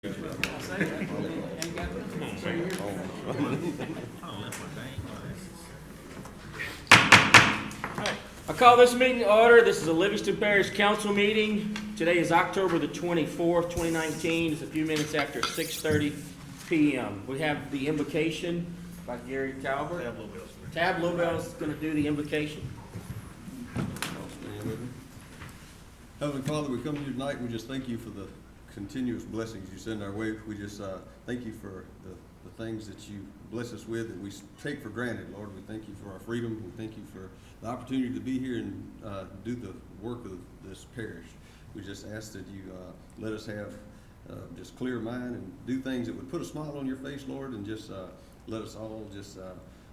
I call this meeting to order. This is a Livingston Parish Council meeting. Today is October the 24th, 2019. It's a few minutes after 6:30 p.m. We have the invocation by Gary Talbert. Tab Lobell's going to do the invocation. Heavenly Father, we come to you tonight and we just thank you for the continuous blessings you send our way. We just thank you for the things that you bless us with and we take for granted, Lord. We thank you for our freedom. We thank you for the opportunity to be here and do the work of this parish. We just ask that you let us have just clear mind and do things that would put a smile on your face, Lord, and just let us all just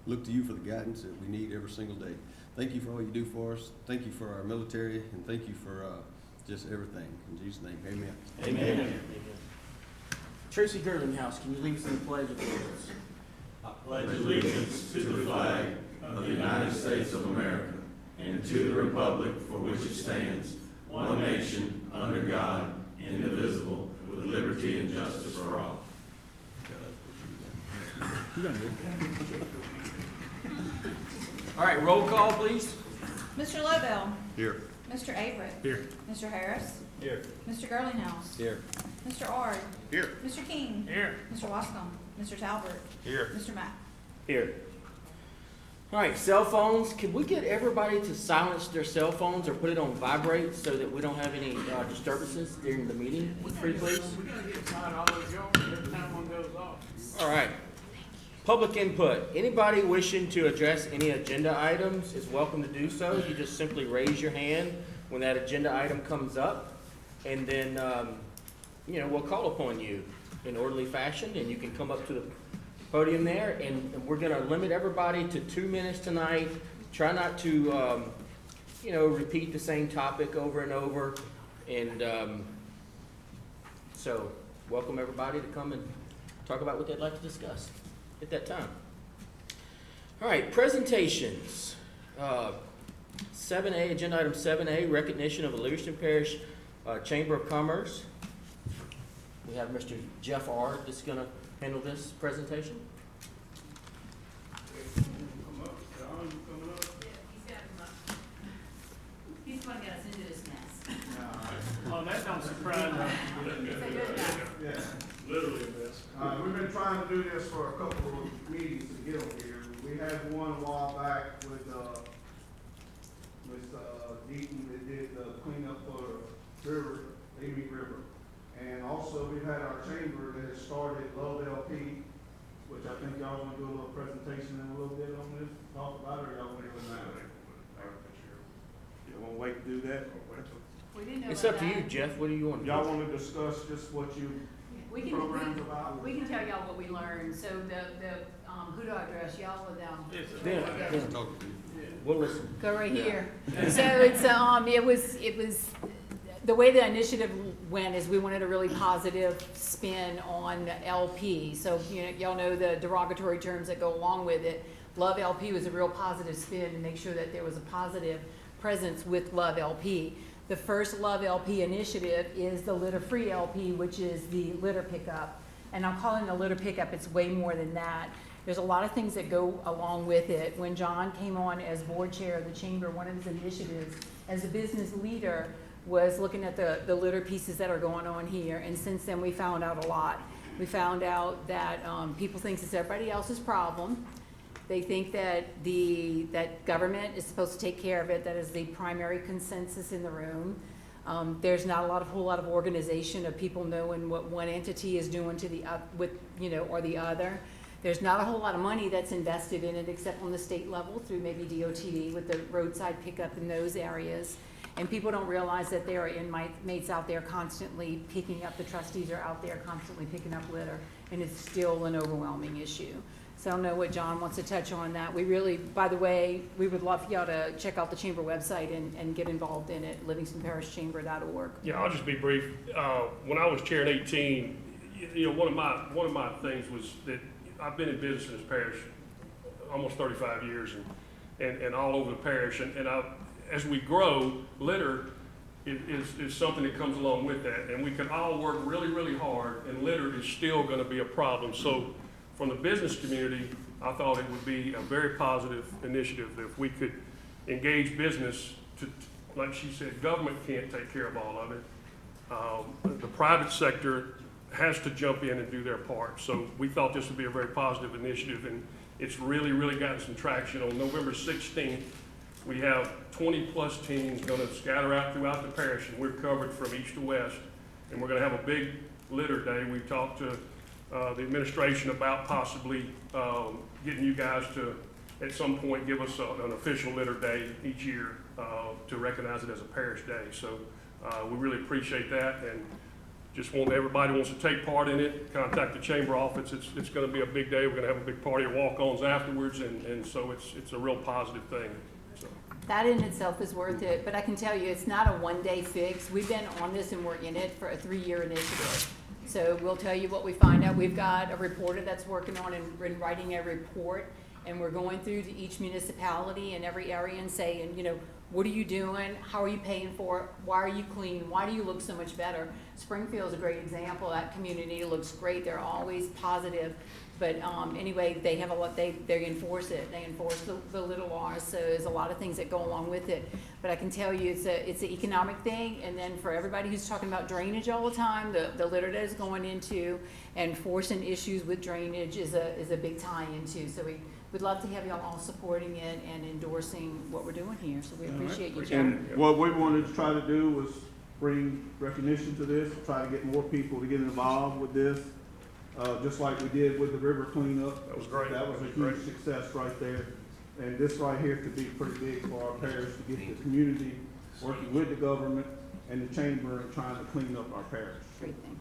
look to you for the guidance that we need every single day. Thank you for all you do for us. Thank you for our military, and thank you for just everything. In Jesus' name, amen. Amen. Amen. Tracy Gerlinghouse, can you lead us in the pledge of allegiance? I pledge allegiance to the flag of the United States of America and to the republic for which it stands, one nation, under God, indivisible, with liberty and justice for all. All right, roll call, please. Mr. Lobell. Here. Mr. Averett. Here. Mr. Harris. Here. Mr. Gerlinghouse. Here. Mr. Ard. Here. Mr. King. Here. Mr. Wascom. Mr. Talbert. Here. Mr. Mack. Here. All right, cell phones. Can we get everybody to silence their cell phones or put it on vibrate so that we don't have any disturbances during the meeting? Pretty please. We gotta get tired of all those jokes every time one goes off. All right. Public input. Anybody wishing to address any agenda items is welcome to do so. You just simply raise your hand when that agenda item comes up, and then we'll call upon you in orderly fashion, and you can come up to the podium there. And we're going to limit everybody to 2 minutes tonight. Try not to repeat the same topic over and over. And so, welcome everybody to come and talk about what they'd like to discuss at that time. All right, presentations. 7A, agenda item 7A, recognition of the Livingston Parish Chamber of Commerce. We have Mr. Jeff Ard that's going to handle this presentation. Come up, John, you coming up? He's going to get us into this mess. Oh, that don't surprise me. Yeah. Literally a mess. We've been trying to do this for a couple of meetings to get over here. We had one a while back with Deaton that did the cleanup for the river, Amy River. And also we've had our chamber that has started, Love L.P., which I think y'all want to do a little presentation in a little bit on this, talk about it, or y'all want to do it now? You want to wait to do that? We didn't know It's about up to you, that. Jeff. What do you want to do? Y'all want to discuss just what you programs about? We can tell y'all what we learned. So who do I address, y'all or them? Yeah. We'll listen. Go right here. So it's it was the way the initiative went is we wanted a really positive spin on L.P. So y'all know the derogatory terms that go along with it. Love L.P. was a real positive spin to make sure that there was a positive presence with Love L.P. The first Love L.P. initiative is the litter-free L.P., which is the litter pickup. And I'm calling it a litter pickup. It's way more than that. There's a lot of things that go along with it. When John came on as board chair of the chamber, one of his initiatives as a business leader was looking at the litter pieces that are going on here. And since then, we found out a lot. We found out that people think it's everybody else's problem. They think that that government is supposed to take care of it. That is the primary consensus in the room. There's not a whole lot of organization of people knowing what one entity is doing to the or the other. There's not a whole lot of money that's invested in it except on the state level through maybe DOTD with the roadside pickup in those areas. And people don't realize that there are inmates out there constantly picking up, the trustees are out there constantly picking up litter, and it's still an overwhelming issue. So I don't know what John wants to touch on that. We really, by the way, we would love for y'all to check out the chamber website and get involved in it, livingstonparishchamber.org. Yeah, I'll just be brief. When I was chair in 18, one of my things was that I've been in business in this parish almost 35 years and all over the parish. And as we grow, litter is something that comes along with that. And we can all work really, really hard, and litter is still gonna be a problem. So from the business community, I thought it would be a very positive initiative if we could engage business to, like she said, government can't take care of all of it. The private sector has to jump in and do their part. So we thought this would be a very positive initiative, and it's really, really gotten some traction. On November 16th, we have 20-plus teams gonna scatter out throughout the parish, and we're covered from east to west. And we're gonna have a big litter day. We've talked to the administration about possibly getting you guys to, at some point, give us an official litter day each year to recognize it as a parish day. So we really appreciate that, and just want everybody who wants to take part in it, contact the chamber office. It's going to be a big day. We're going to have a big party of walk-ons afterwards, and so it's a real positive thing. So. That in itself is worth it, but I can tell you, it's not a one-day fix. We've been on this and we're in it for a 3-year initiative. So we'll tell you what we find out. We've got a reporter that's working on and writing a report, and we're going through to each municipality in every area and saying, you know, what are you doing? How are you paying for it? Why are you clean? Why do you look so much better? Springfield's a great example. That community looks great. They're always positive. But anyway, they have a lot, they enforce it. They enforce the little R's, so there's a lot of things that go along with it. But I can tell you it's an economic thing, and then for everybody who's talking about drainage all the time, the litter that is going into and forcing issues with drainage is a big tie-in too. So we'd love to have y'all all supporting it and endorsing what we're doing here, so we appreciate you, Chair. And what we wanted to try to do was bring recognition to this, try to get more people to get involved with this. Just like we did with the river cleanup. That was great. That was a huge success right there. And this right here could be pretty big for our parish to get the community working with the government and the chamber and trying to clean up our parish. Great thing.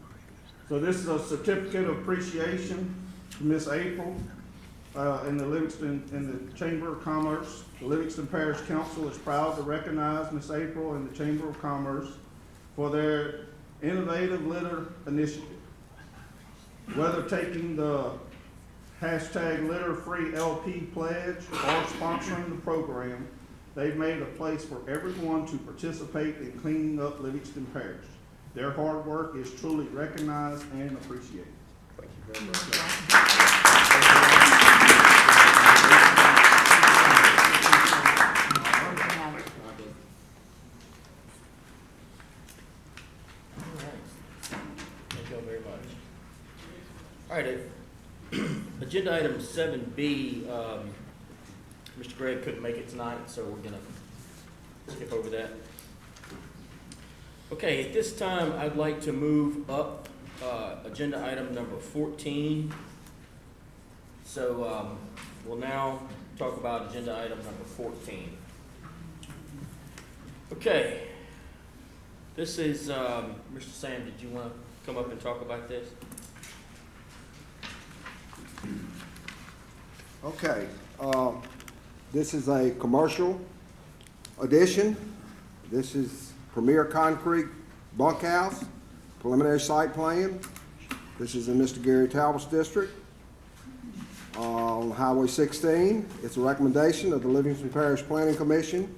So this is a certificate of appreciation to Miss April in the Chamber of Commerce. The Livingston Parish Council is proud to recognize Miss April and the Chamber of Commerce for their innovative litter initiative. Whether taking the hashtag litter-free LP pledge or sponsoring the program, they've made a place for everyone to participate in cleaning up Livingston Parish. Their hard work is truly recognized and appreciated. Thank you very much. Thank you all very much. All right, agenda item 7B, Mr. Gregg couldn't make it tonight, so we're gonna skip over that. Okay, at this time, I'd like to move up agenda item number 14. So we'll now talk about agenda item number 14. Okay, this is, Mr. Sam, did you want to come up and talk about this? Okay, this is a commercial addition. This is Premier Concrete Bunkhouse, preliminary site plan. This is in Mr. Gary Talbot's district. On Highway 16, it's a recommendation of the Livingston Parish Planning Commission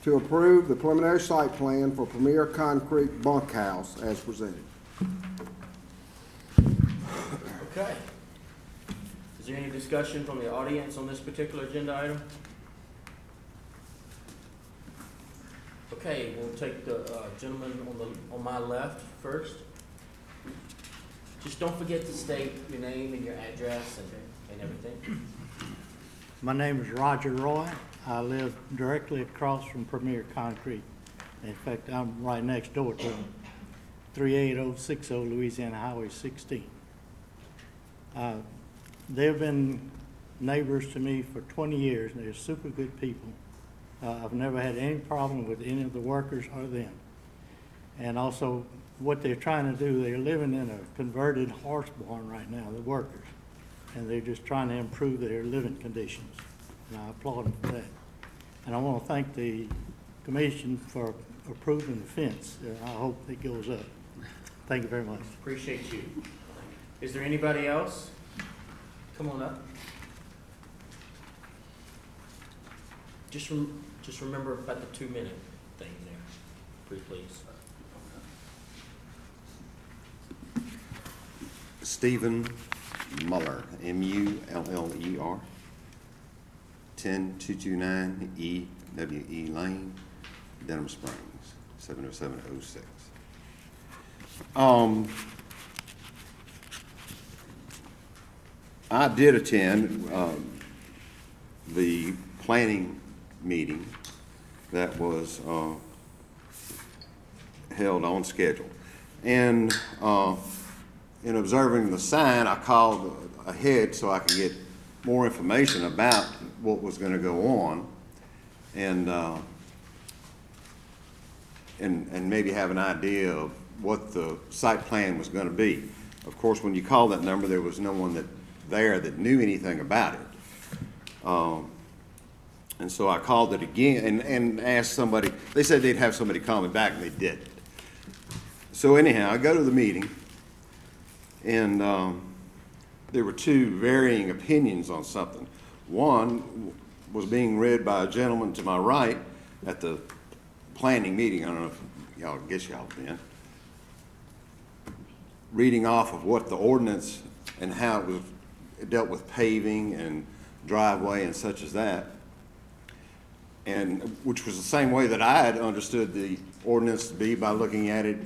to approve the preliminary site plan for Premier Concrete Bunkhouse as presented. Okay. Is there any discussion from the audience on this particular agenda item? Okay, we'll take the gentleman on my left first. Just don't forget to state your name and your address and everything. My name is Roger Roy. I live directly across from Premier Concrete. In fact, I'm right next door to them, 38060 Louisiana Highway 16. They've been neighbors to me for 20 years, and they're super good people. I've never had any problem with any of the workers or them. And also, what they're trying to do, they're living in a converted horse barn right now, the workers. And they're just trying to improve their living conditions. And I applaud them for that. And I want to thank the commission for approving the fence. I hope it goes up. Thank you very much. Appreciate you. Is there anybody else? Come on up. Just remember about the 2-minute thing there. Pretty please. Stephen Muller, M-U-L-L-E-R, 10229 E-W-E Lane, Denham Springs, 70706. I did attend the planning meeting that was held on schedule. And in observing the sign, I called ahead so I could get more information about what was going to go on and maybe have an idea of what the site plan was going to be. Of course, when you called that number, there was no one there that knew anything about it. And so I called it again and asked somebody. They said they'd have somebody call me back, and they didn't. So anyhow, I go to the meeting, and there were two varying opinions on something. One was being read by a gentleman to my right at the planning meeting. I don't know if y'all, guess y'all been. Reading off of what the ordinance and how it dealt with paving and driveway and such as that. And which was the same way that I had understood the ordinance to be by looking at it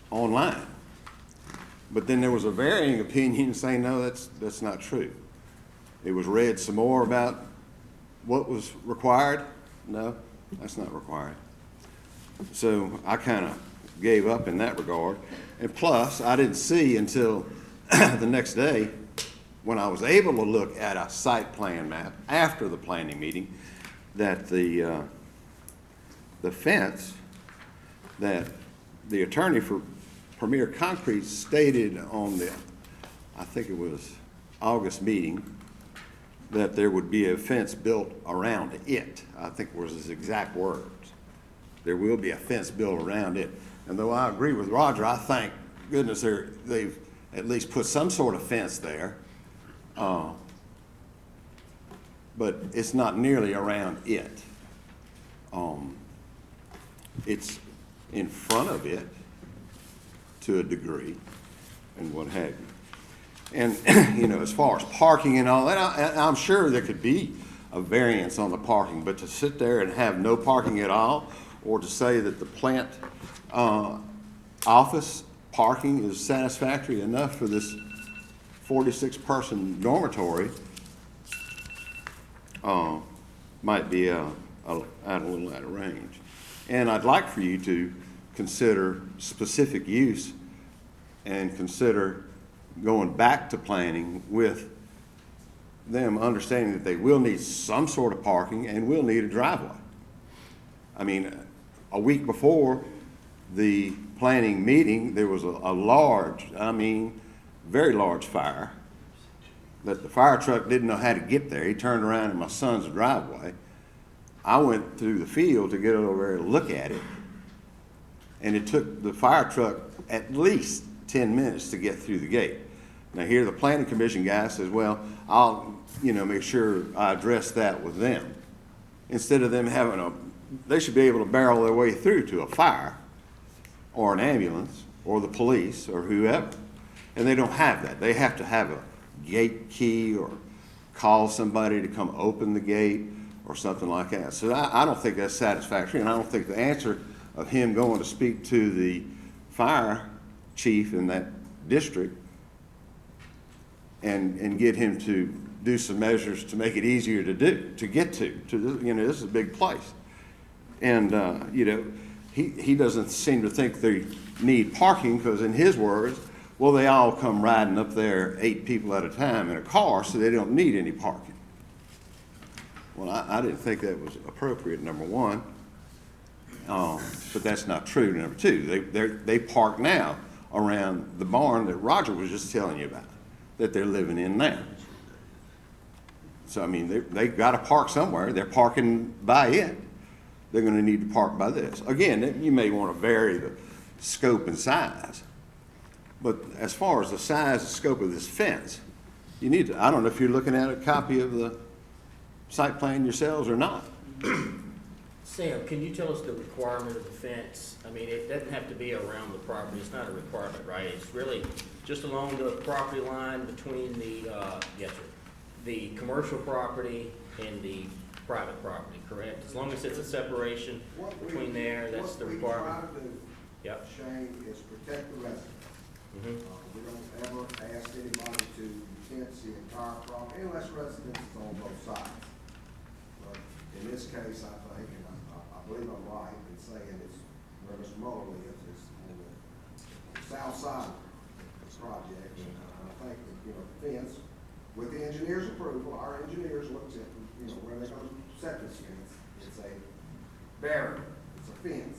online. But then there was a varying opinion saying, no, that's not true. It was read some more about what was required. No, that's not required. So I kind of gave up in that regard. And plus, I didn't see until the next day when I was able to look at a site plan map after the planning meeting that the fence that the attorney for Premier Concrete stated on the, I think it was August meeting, that there would be a fence built around it. I think was his exact words. There will be a fence built around it. And though I agree with Roger, I thank goodness they've at least put some sort of fence there. But it's not nearly around it. It's in front of it to a degree and what have you. And, you know, as far as parking and all that, I'm sure there could be a variance on the parking, but to sit there and have no parking at all, or to say that the plant office parking is satisfactory enough for this 46-person dormitory might be a little out of range. And I'd like for you to consider specific use and consider going back to planning with them understanding that they will need some sort of parking and will need a driveway. I mean, a week before the planning meeting, there was a large, I mean, very large fire that the fire truck didn't know how to get there. He turned around in my son's driveway. I went through the field to get over there to look at it, and it took the fire truck at least 10 minutes to get through the gate. Now here the planning commission guy says, well, I'll, make sure I address that with them. Instead of them they should be able to barrel their way through to a fire or an ambulance or the police or whoever. And they don't have that. They have to have a gate key or call somebody to come open the gate or something like that. So I don't think that's satisfactory, and I don't think the answer of him going to speak to the fire chief in that district and get him to do some measures to make it easier to get to this is a big place. And, he doesn't seem to think they need parking because in his words, well, they all come riding up there 8 people at a time in a car, so they don't need any parking. Well, I didn't think that was appropriate, number one. But that's not true, number two. They park now around the barn that Roger was just telling you about, that they're living in now. So, I mean, they've got to park somewhere. They're parking by it. They're going to need to park by this. Again, you may want to vary the scope and size. But as far as the size and scope of this fence, you need to, I don't know if you're looking at a copy of the site plan yourselves or not. Sam, can you tell us the requirement of the fence? I mean, it doesn't have to be around the property, it's not a requirement, right? It's really just along the property line between the, yes, sir, the commercial property and the private property, correct? As long as it's a separation between there, that's the requirement. What we try to do, Yep. Shane, is protect the residents. Mhm. We don't ever ask anybody to fence the entire property unless residents is on both sides. But in this case, I think, and I believe I'm right in saying it's where Mr. Muller lives, is on the south side of the project. And I think that, you know, the fence, with the engineer's approval, our engineers looked at, you know, where they're gonna set this fence. It's a barrier, it's a fence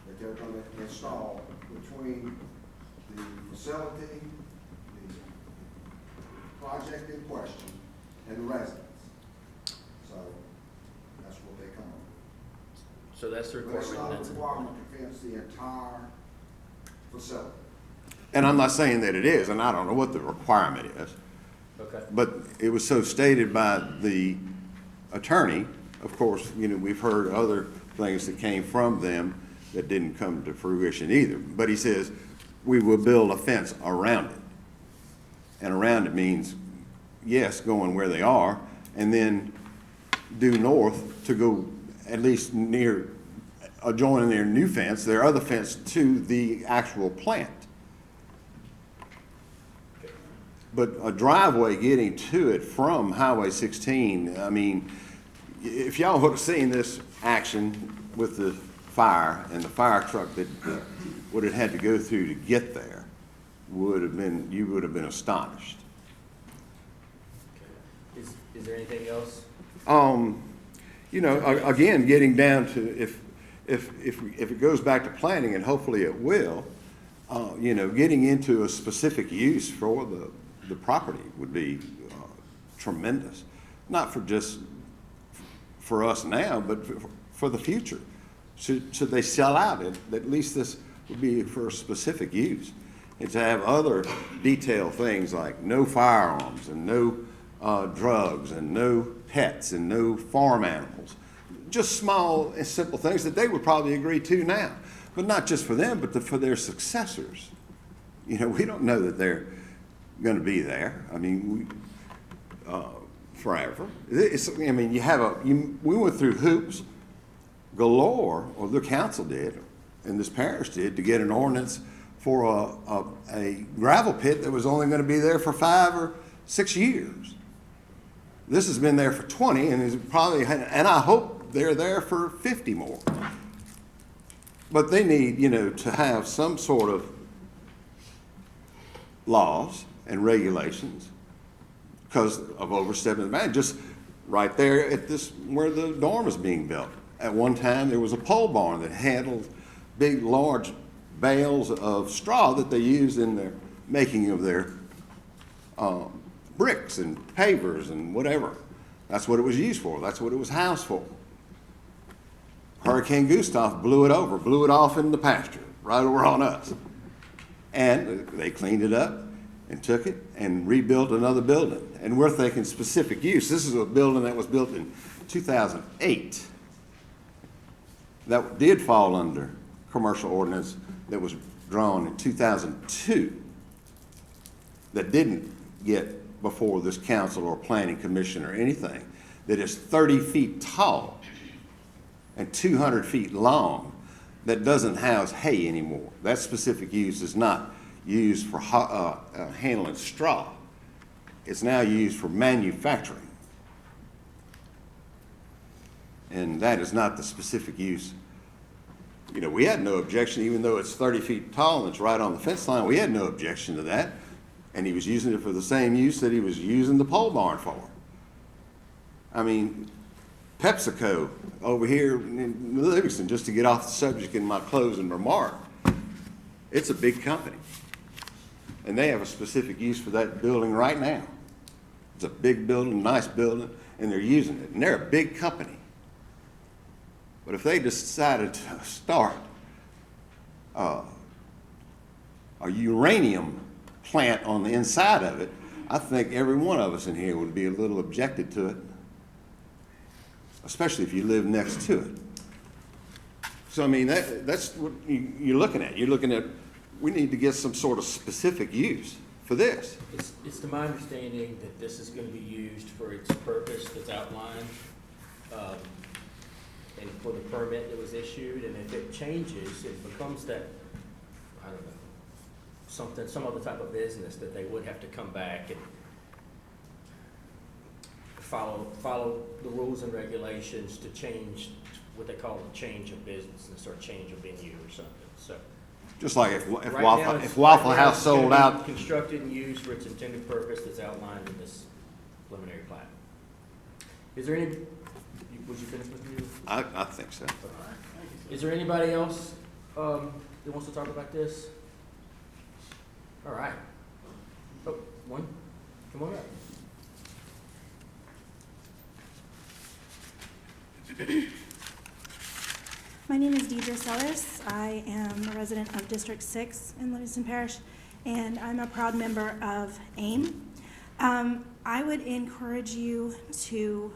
that they're gonna install between the facility, the project in question, and the residents. So, that's what they come up with. So that's the But it's requirement. not a That's requirement to fence the entire facility. And I'm not saying that it is, and I don't know what the requirement is, Okay. but it was so stated by the attorney. Of course, you know, we've heard other things that came from them that didn't come to fruition either. But he says, we will build a fence around it. And around it means, yes, going where they are, and then due north to go at least near, adjoining their new fence, their other fence to the actual plant. But a driveway getting to it from Highway 16, I mean, if y'all would have seen this action with the fire and the fire truck that would have had to go through to get there, you would have been astonished. Is there anything else? You know, again, getting down to if it goes back to planning, and hopefully it will, you know, getting into a specific use for the property would be tremendous. Not for just for us now, but for the future. Should they sell out, at least this would be for a specific use. And to have other detailed things like no firearms and no drugs and no pets and no farm animals. Just small and simple things that they would probably agree to now. But not just for them, but for their successors. You know, we don't know that they're going to be there. I mean, forever. I mean, we went through hoops galore, or the council did, and this parish did, to get an ordinance for a gravel pit that was only going to be there for 5 or 6 years. This has been there for 20, and is probably, and I hope they're there for 50 more. But they need, you know, to have some sort of laws and regulations because of overstepping the boundary. Just right there at this, where the dorm is being built. At one time, there was a pole barn that handled big, large bales of straw that they used in their making of their bricks and pavers and whatever. That's what it was used for. That's what it was housed for. Hurricane Gustav blew it over, blew it off in the pasture, right over on us. And they cleaned it up and took it and rebuilt another building. And we're thinking specific use. This is a building that was built in 2008 that did fall under commercial ordinance that was drawn in 2002 that didn't get before this council or planning commission or anything, that is 30 feet tall and 200 feet long, that doesn't house hay anymore. That specific use is not used for handling straw. It's now used for manufacturing. And that is not the specific use. You know, we had no objection, even though it's 30 feet tall and it's right on the fence line, we had no objection to that. And he was using it for the same use that he was using the pole barn for. I mean, PepsiCo over here in Livingston, just to get off the subject in my closing remark, it's a big company. And they have a specific use for that building right now. It's a big building, nice building, and they're using it. And they're a big company. But if they decided to start a uranium plant on the inside of it, I think every one of us in here would be a little objected to it, especially if you live next to it. So I mean, that's what you're looking at. You're looking at, we need to get some sort of specific use for this. It's to my understanding that this is gonna be used for its purpose that's outlined, and for the permit that was issued, and if it changes, it becomes that, I don't know, some other type of business that they would have to come back and follow the rules and regulations to change what they call a change of business or change of venue or something, so. Just like if Right now, Waffle, it's- if Waffle right now House it's gonna sold be out, Constructed and used for its intended purpose that's outlined in this preliminary plat. Is there any, would you finish with you? I think so. Is there anybody else, that wants to talk about this? All right. Oh, one, come on up. My name is Deidre Sellers. I am a resident of District 6 in Livingston Parish, and I'm a proud member of AIM. I would encourage you to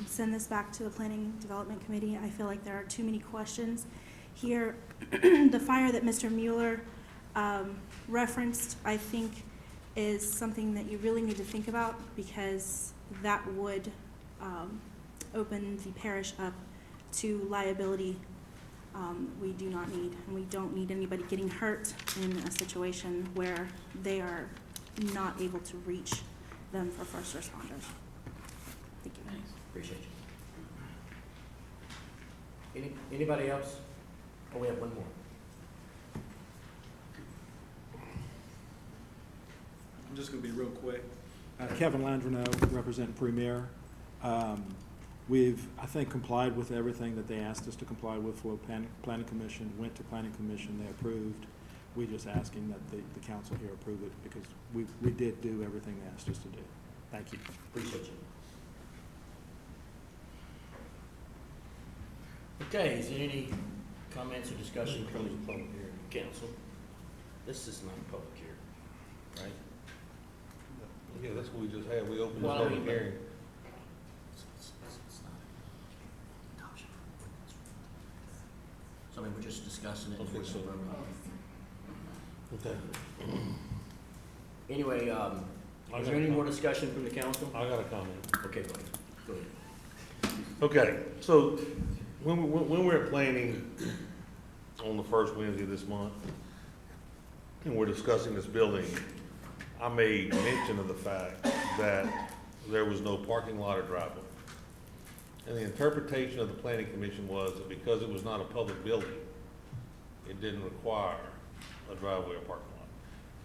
send this back to the Planning Development Committee. I feel like there are too many questions here. The fire that Mr. Mueller referenced, I think, is something that you really need to think about, because that would open the parish up to liability we do not need, and we don't need anybody getting hurt in a situation where they are not able to reach them for first responders. Thank you. Thanks, appreciate you. Anybody else? Oh, we have one more. I'm just gonna be real quick. Kevin Landreneau, representing Premier. We've, I think, complied with everything that they asked us to comply with for Planning Commission, went to Planning Commission, they approved. We're just asking that the council here approve it, because we did do everything they asked us to do. Thank you. Appreciate you. Okay, is there any comments or discussion from the public here, council? This is not a public hearing, right? Yeah, that's what we just had. We opened the Well, I public mean, hearing. It's not adoption. So I mean, we're just discussing it. Okay, so- Okay. Anyway, is there any more discussion from the council? I got a comment. Okay, buddy, go ahead. Okay, so when we're planning on the first Wednesday of this month, and we're discussing this building, I made mention of the fact that there was no parking lot or driveway. And the interpretation of the planning commission was that because it was not a public building, it didn't require a driveway or parking lot.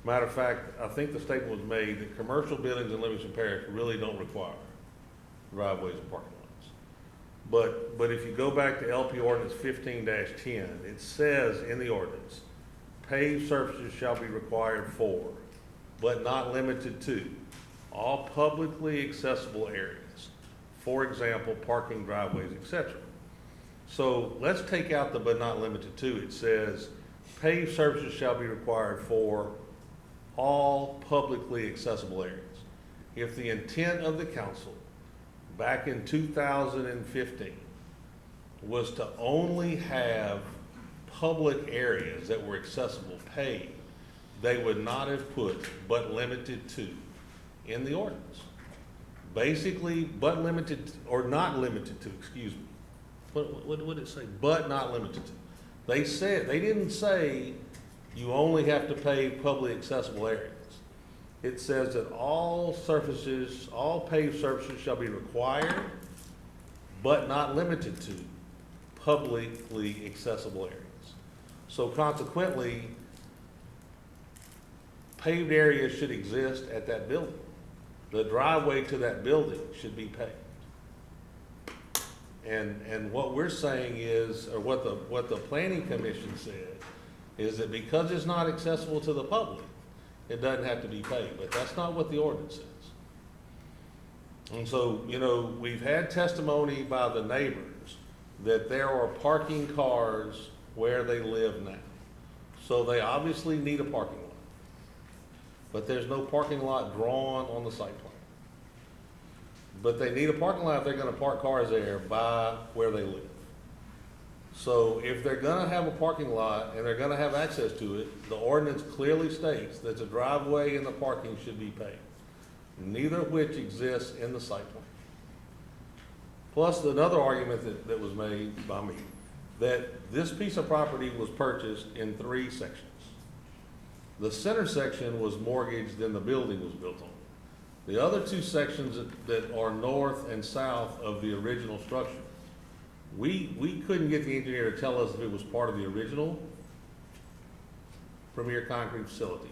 Matter of fact, I think the statement was made that commercial buildings in Livingston Parish really don't require driveways and parking lots. But if you go back to LP ordinance 15-10, it says in the ordinance, paved surfaces shall be required for, but not limited to, all publicly accessible areas. For example, parking, driveways, etc. So let's take out the but not limited to. It says paved surfaces shall be required for all publicly accessible areas. If the intent of the council back in 2015 was to only have public areas that were accessible paved, they would not have put but limited to in the ordinance. Basically, but limited, or not limited to, excuse me. What did it say? But not limited to. They said, they didn't say you only have to pave publicly accessible areas. It says that all surfaces, all paved surfaces shall be required, but not limited to publicly accessible areas. So consequently, paved areas should exist at that building. The driveway to that building should be paved. And what we're saying is, or what the planning commission said, is that because it's not accessible to the public, it doesn't have to be paved, but that's not what the ordinance says. And so, you know, we've had testimony by the neighbors that there are parking cars where they live now. So they obviously need a parking lot. But there's no parking lot drawn on the site plan. But they need a parking lot if they're gonna park cars there by where they live. So if they're gonna have a parking lot and they're gonna have access to it, the ordinance clearly states that the driveway and the parking should be paved, neither of which exists in the site plan. Plus, another argument that was made by me, that this piece of property was purchased in 3 sections. The center section was mortgaged and the building was built on. The other 2 sections that are north and south of the original structure, we couldn't get the engineer to tell us if it was part of the original Premier Concrete facility,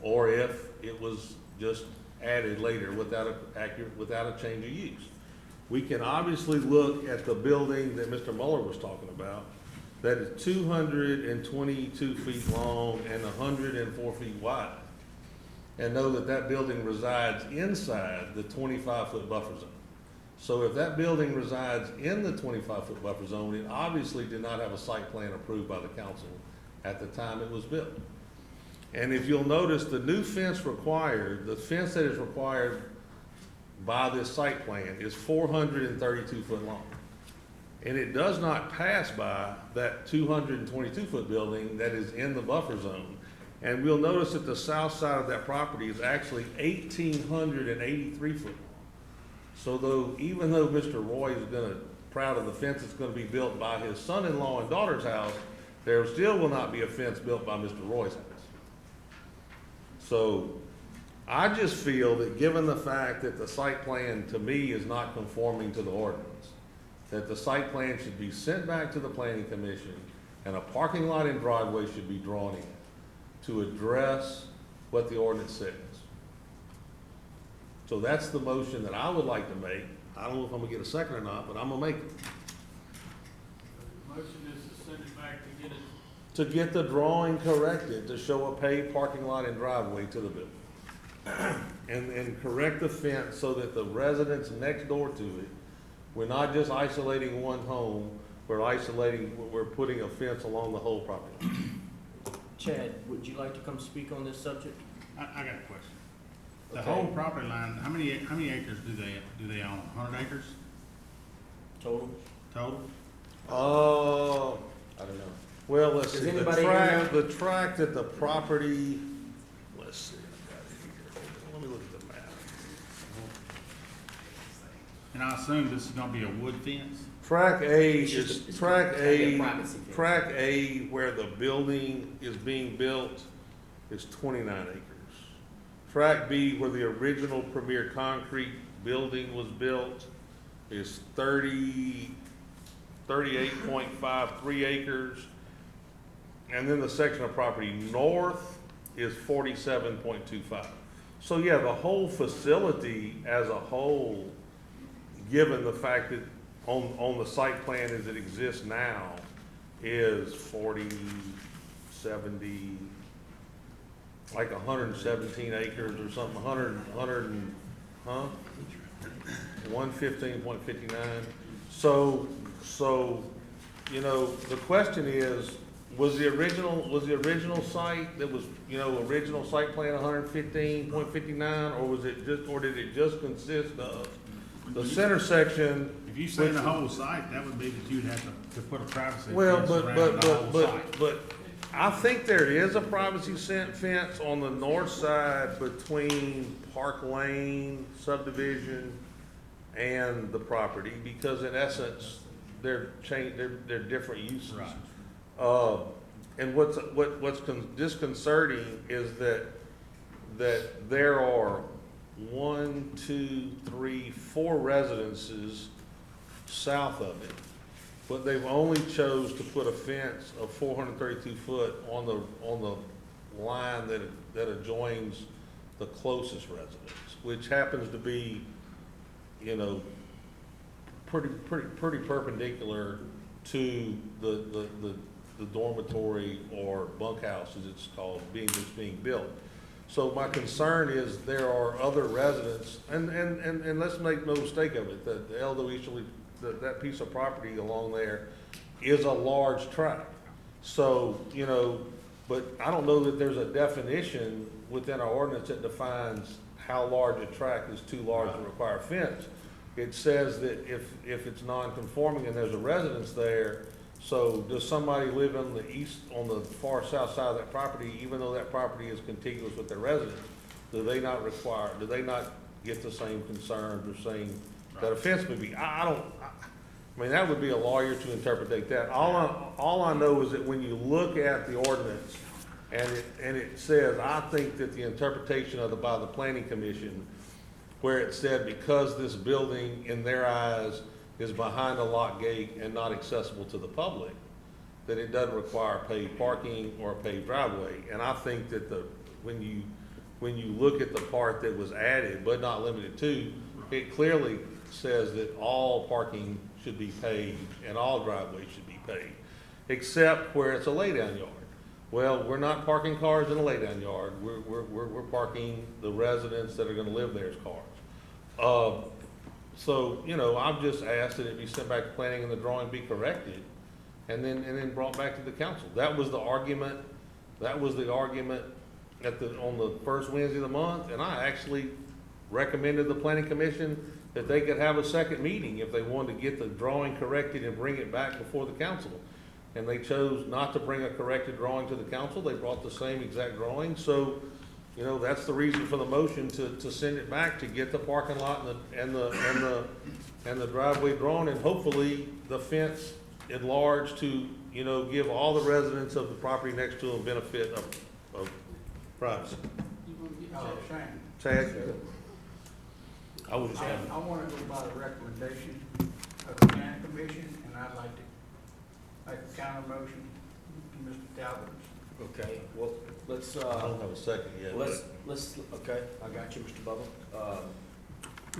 or if it was just added later without a change of use. We can obviously look at the building that Mr. Mueller was talking about, that is 222 feet long and 104 feet wide, and know that that building resides inside the 25-foot buffer zone. So if that building resides in the 25-foot buffer zone, it obviously did not have a site plan approved by the council at the time it was built. And if you'll notice, the new fence required, the fence that is required by this site plan is 432 foot long. And it does not pass by that 222-foot building that is in the buffer zone. And we'll notice that the south side of that property is actually 1,883 foot long. So even though Mr. Roy is proud of the fence that's gonna be built by his son-in-law and daughter's house, there still will not be a fence built by Mr. Roy's house. So I just feel that given the fact that the site plan to me is not conforming to the ordinance, that the site plan should be sent back to the planning commission and a parking lot and driveway should be drawn in to address what the ordinance says. So that's the motion that I would like to make. I don't know if I'm gonna get a second or not, but I'm gonna make it. The motion is to send it back to get it. To get the drawing corrected, to show a paved parking lot and driveway to the building. And correct the fence so that the residents next door to it, we're not just isolating one home, we're putting a fence along the whole property line. Chad, would you like to come speak on this subject? I got a question. The Okay. whole property line, how many acres do they own? 100 acres Total? total? I don't know. Well, let's Does see, anybody here know? the tract that the property, let's see, I got it here. Let me look at the map. And I assume this is gonna be a wood fence? Track A It's just- is, it's track gotta be a A, privacy fence. track A where the building is being built is 29 acres. Track B where the original Premier Concrete building was built is 38.53 acres. And then the section of property north is 47.25. So yeah, the whole facility as a whole, given the fact that on the site plan as it exists now, is 40, 70, like 117 acres or something, 115.59. So, you know, the question is, was the original site that was, original site plan 115.59, or did it just consist of the center section? If you say the whole site, that would be that you'd have to put a privacy Well, fence around the whole site. but I think there is a privacy fence on the north side between Park Lane subdivision and the property, because in essence, they're different uses. Right. And what's disconcerting is that there are 1, 2, 3, 4 residences south of it, but they've only chose to put a fence of 432 foot on the line that adjoins the closest residence, which happens to be, pretty perpendicular to the dormitory or bunkhouse, as it's called, that's being built. So my concern is there are other residents, and let's make no mistake of it, that the elderly, that piece of property along there is a large tract. So, but I don't know that there's a definition within our ordinance that defines how large a tract is too large to require a fence. It says that if it's non-conforming and there's a residence there, So does somebody live on the east, on the far south side of that property, even though that property is contiguous with their residence, do they not get the same concerns or same, that a fence would be, I mean, that would be a lawyer to interpret that. All I know is that when you look at the ordinance, and it says, I think that the interpretation by the planning commission, where it said because this building in their eyes is behind a locked gate and not accessible to the public, that it doesn't require paved parking or a paved driveway. And I think that when you look at the part that was added, but not limited to, it clearly says that all parking should be paved and all driveways should be paved, except where it's a laydown yard. Well, we're not parking cars in a laydown yard. We're parking the residents that are gonna live there's cars. So, you know, I've just asked that it be sent back to planning and the drawing be corrected and then brought back to the council. That was the argument on the first Wednesday of the month, and I actually recommended the planning commission that they could have a second meeting if they wanted to get the drawing corrected and bring it back before the council. And they chose not to bring a corrected drawing to the council. They brought the same exact drawing. So, you know, that's the reason for the motion to send it back, to get the parking lot and the driveway drawn, and hopefully the fence enlarged to, you know, give all the residents of the property next to them benefit of privacy. Chad? I want to go by the recommendation of the planning commission, and I'd like to make a counter motion to Mr. Talbot's. Okay, well, let's, I don't have a second yet. let's, okay, I got you, Mr. Bubba.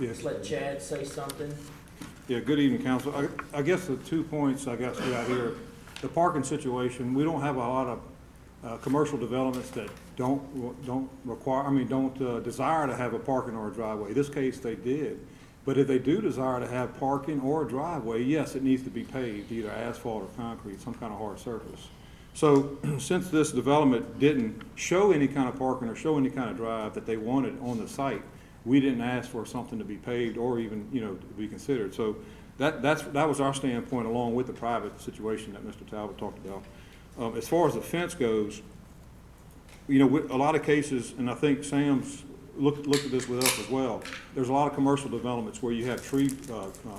Yes. Let's let Chad say something. Yeah, good evening, council. I guess the 2 points I got out here, the parking situation, we don't have a lot of commercial developments that don't desire to have a parking or a driveway. This case, they did. But if they do desire to have parking or a driveway, yes, it needs to be paved, either asphalt or concrete, some kind of hard surface. So since this development didn't show any kind of parking or show any kind of drive that they wanted on the site, we didn't ask for something to be paved or even, you know, to be considered. So that was our standpoint, along with the private situation that Mr. Talbot talked about. As far as the fence goes, you know, a lot of cases, and I think Sam's looked at this with us as well, there's a lot of commercial developments where you have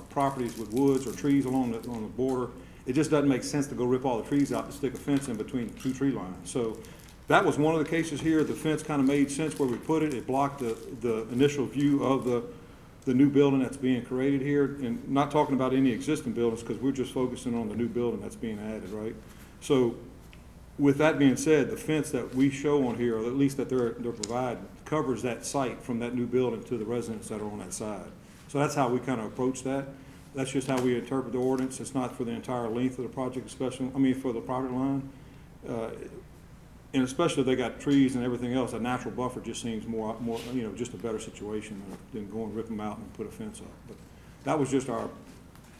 properties with woods or trees along the border. It just doesn't make sense to go rip all the trees out and stick a fence in between 2 tree lines. So that was one of the cases here. The fence kind of made sense where we put it. It blocked the initial view of the new building that's being created here, and not talking about any existing buildings, because we're just focusing on the new building that's being added, right? So with that being said, the fence that we show on here, or at least that they're providing, covers that site from that new building to the residents that are on that side. So that's how we kind of approach that. That's just how we interpret the ordinance. It's not for the entire length of the project, especially, for the property line. And especially if they got trees and everything else, a natural buffer just seems more, you know, just a better situation than go and rip them out and put a fence up. But that was just our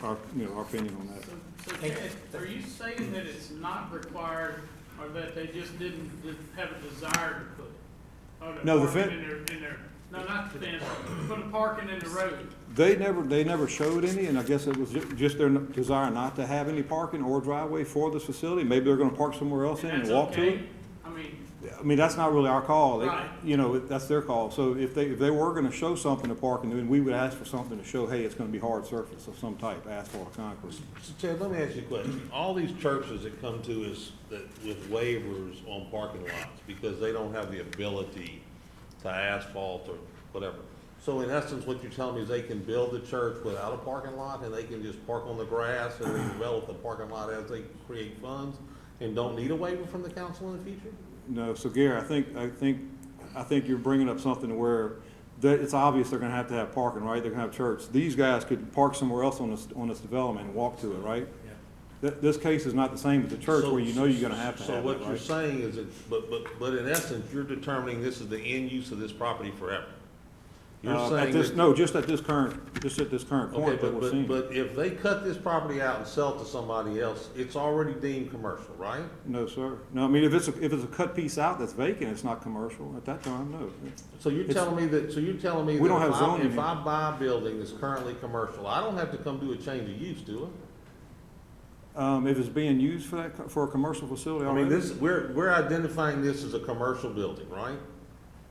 opinion on that. So Chad, are you saying that it's not required, or that they just didn't have a desire to put it? Or No, the parking in their, no, not the fence, put a parking in the road? They never showed any, and I guess it was just their desire not to have any parking or driveway for this facility. Maybe they're gonna park somewhere else in and walk to it. I mean, that's not really our call. Right. You know, that's their call. So if they were gonna show something to parking, then we would ask for something to show, hey, it's gonna be hard surface of some type, asphalt or concrete. So Chad, let me ask you a question. All these churches that come to us with waivers on parking lots because they don't have the ability to asphalt or whatever. So in essence, what you're telling me is they can build the church without a parking lot, and they can just park on the grass and then develop the parking lot as they create funds, and don't need a waiver from the council in the future? No, so Gary, I think you're bringing up something where it's obvious they're gonna have to have parking, right? They're gonna have church. These guys could park somewhere else on this development and walk to it, right? Yeah. This case is not the same as the church where you know you're gonna have to have it, right? So what you're saying is that, but in essence, you're determining this is the end use of this property forever. You're saying just at this current point that we're seeing. But if they cut this property out and sell it to somebody else, it's already deemed commercial, right? No, sir. No, I mean, if it's a cut piece out that's vacant, it's not commercial. At that time, no. So you're telling me that we don't have zoning. If I buy a building that's currently commercial, I don't have to come do a change of use, do If it's being used for that, for a commercial facility I mean, already. we're identifying this as a commercial building, right?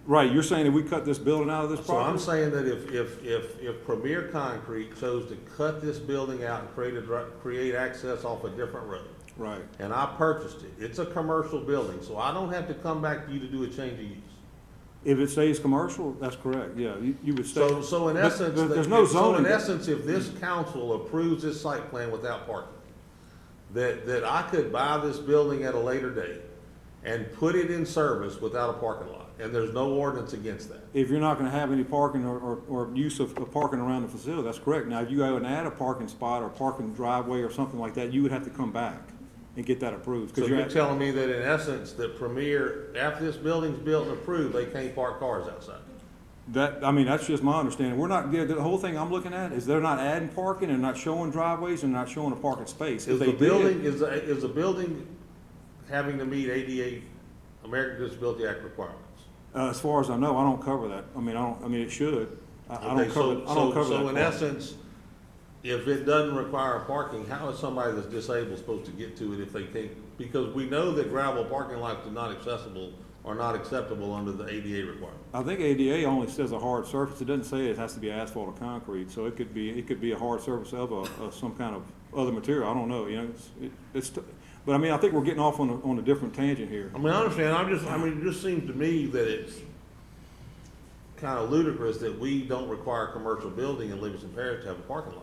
Right, you're saying if we cut this building out of this So I'm property? saying that if Premier Concrete chose to cut this building out and create access off a different road, Right. and I purchased it, it's a commercial building, so I don't have to come back to you to do a change of use. If it stays commercial, that's correct, yeah, you would stay. So in But essence, there's no so in zoning. essence, if this council approves this site plan without parking, that I could buy this building at a later date and put it in service without a parking lot, and there's no ordinance against that. If you're not gonna have any parking or use of parking around the facility, that's correct. Now, if you go and add a parking spot or parking driveway or something like that, you would have to come back and get that approved. 'Cause So you're at- telling me that in essence, that Premier, after this building's built and approved, they can't park cars outside? I mean, that's just my understanding. We're not, the whole thing I'm looking at is they're not adding parking, they're not showing driveways, and not showing a parking space. If Is they the did- building, is the building having to meet ADA, American Disability Act requirements? As far as I know, I don't cover that. I mean, it should. I Okay, don't cover that. So in part. essence, if it doesn't require parking, how is somebody that's disabled supposed to get to it if they can't? Because we know that gravel parking lots are not accessible, or not acceptable under the ADA requirement. I think ADA only says a hard surface. It doesn't say it has to be asphalt or concrete, so it could be a hard surface of some kind of other material. I don't know, you know, but I mean, I think we're getting off on a different tangent here. I mean, I understand, it just seems to me that it's kind of ludicrous that we don't require a commercial building in Livingston Parish to have a parking lot.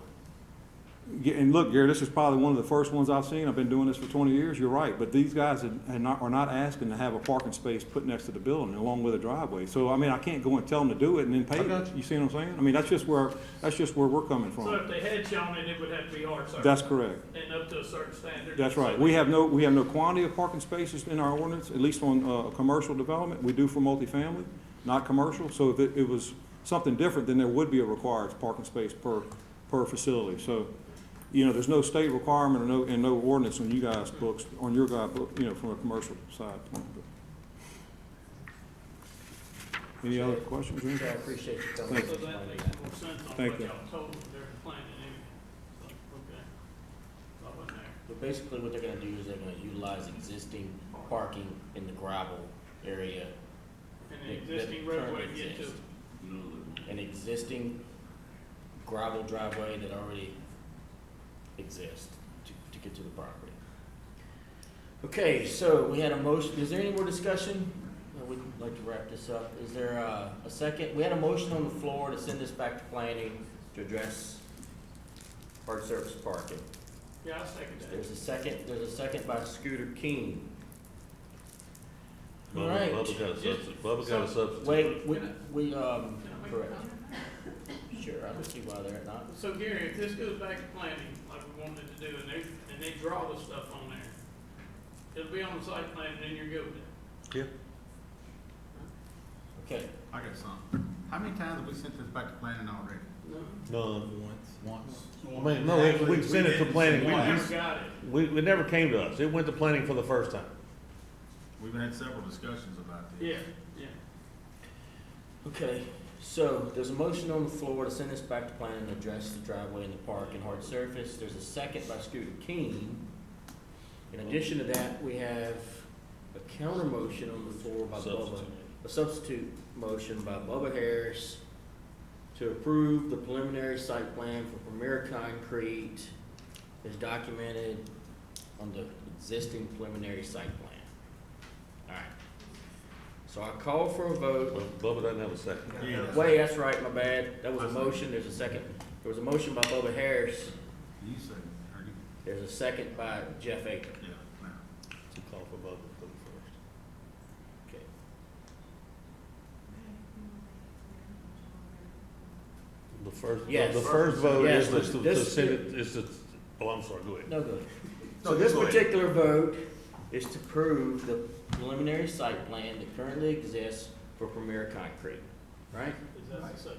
Yeah, and look, Gary, this is probably one of the first ones I've seen. I've been doing this for 20 years. You're right, but these guys are not asking to have a parking space put next to the building along with a driveway. So, I mean, I can't go and tell them to do it and then pay I got it. you. You see what I'm saying? I mean, that's just where we're coming So from. if they had shown it, it would have to be hard surface. That's correct. And up to a certain standard. That's right. We have no quantity of parking spaces in our ordinance, at least on commercial development. We do for multifamily, not commercial. So if it was something different, then there would be a required parking space per facility. So, you know, there's no state requirement and no ordinance on you guys' books, on your guys' book, you know, from a commercial side. Any other questions? I appreciate you coming. Thank So you. that makes more sense on Thank what you. y'all told them they're planning anyway. So, okay. I wasn't there. But basically what they're gonna do is they're gonna utilize existing parking in the gravel area. And the that existing roadway currently to get to. exists. An existing gravel driveway that already exists to get to the property. Okay, so we had a motion. Is there any more discussion? We'd like to wrap this up. Is there a second? We had a motion on the floor to send this back to planning to address hard surface parking. Yeah, I'll second that. There's a second by Scooter King. All right. Bubba got a substitute. Wait, we, Can I make a correct. comment? Sure, I don't see why they're not. So Gary, if this goes back to planning, like we wanted to do, and they draw the stuff on there, it'll be on the site plan, and then you're good with it. Yeah. Okay. I got something. How many times have we sent this back to planning already? None. Once. I mean, no, we sent it to planning. We never got it. It never came to us. It went to planning for the first time. We've had several discussions about this. Yeah, yeah. Okay, so there's a motion on the floor to send this back to planning and address the driveway in the park and hard surface. There's a second by Scooter King. In addition to that, we have a counter motion on the floor by Bubba, a substitute motion by Bubba Harris to approve the preliminary site plan for Premier Concrete as documented on the existing preliminary site plan. All right. So I call for a vote. Bubba doesn't have a second. Yeah. Wait, that's right, my bad. That was a motion, there's a second. There was a motion by Bubba Harris. You said, are you? There's a second by Jeff Aker. Yeah, no. To call for Bubba first. Okay. Yes. The first vote Yes, is to this- send it, I'm sorry, go ahead. No, good. No, So this go ahead. particular vote is to approve the preliminary site plan that currently exists for Premier Concrete, right? Is that a substitute?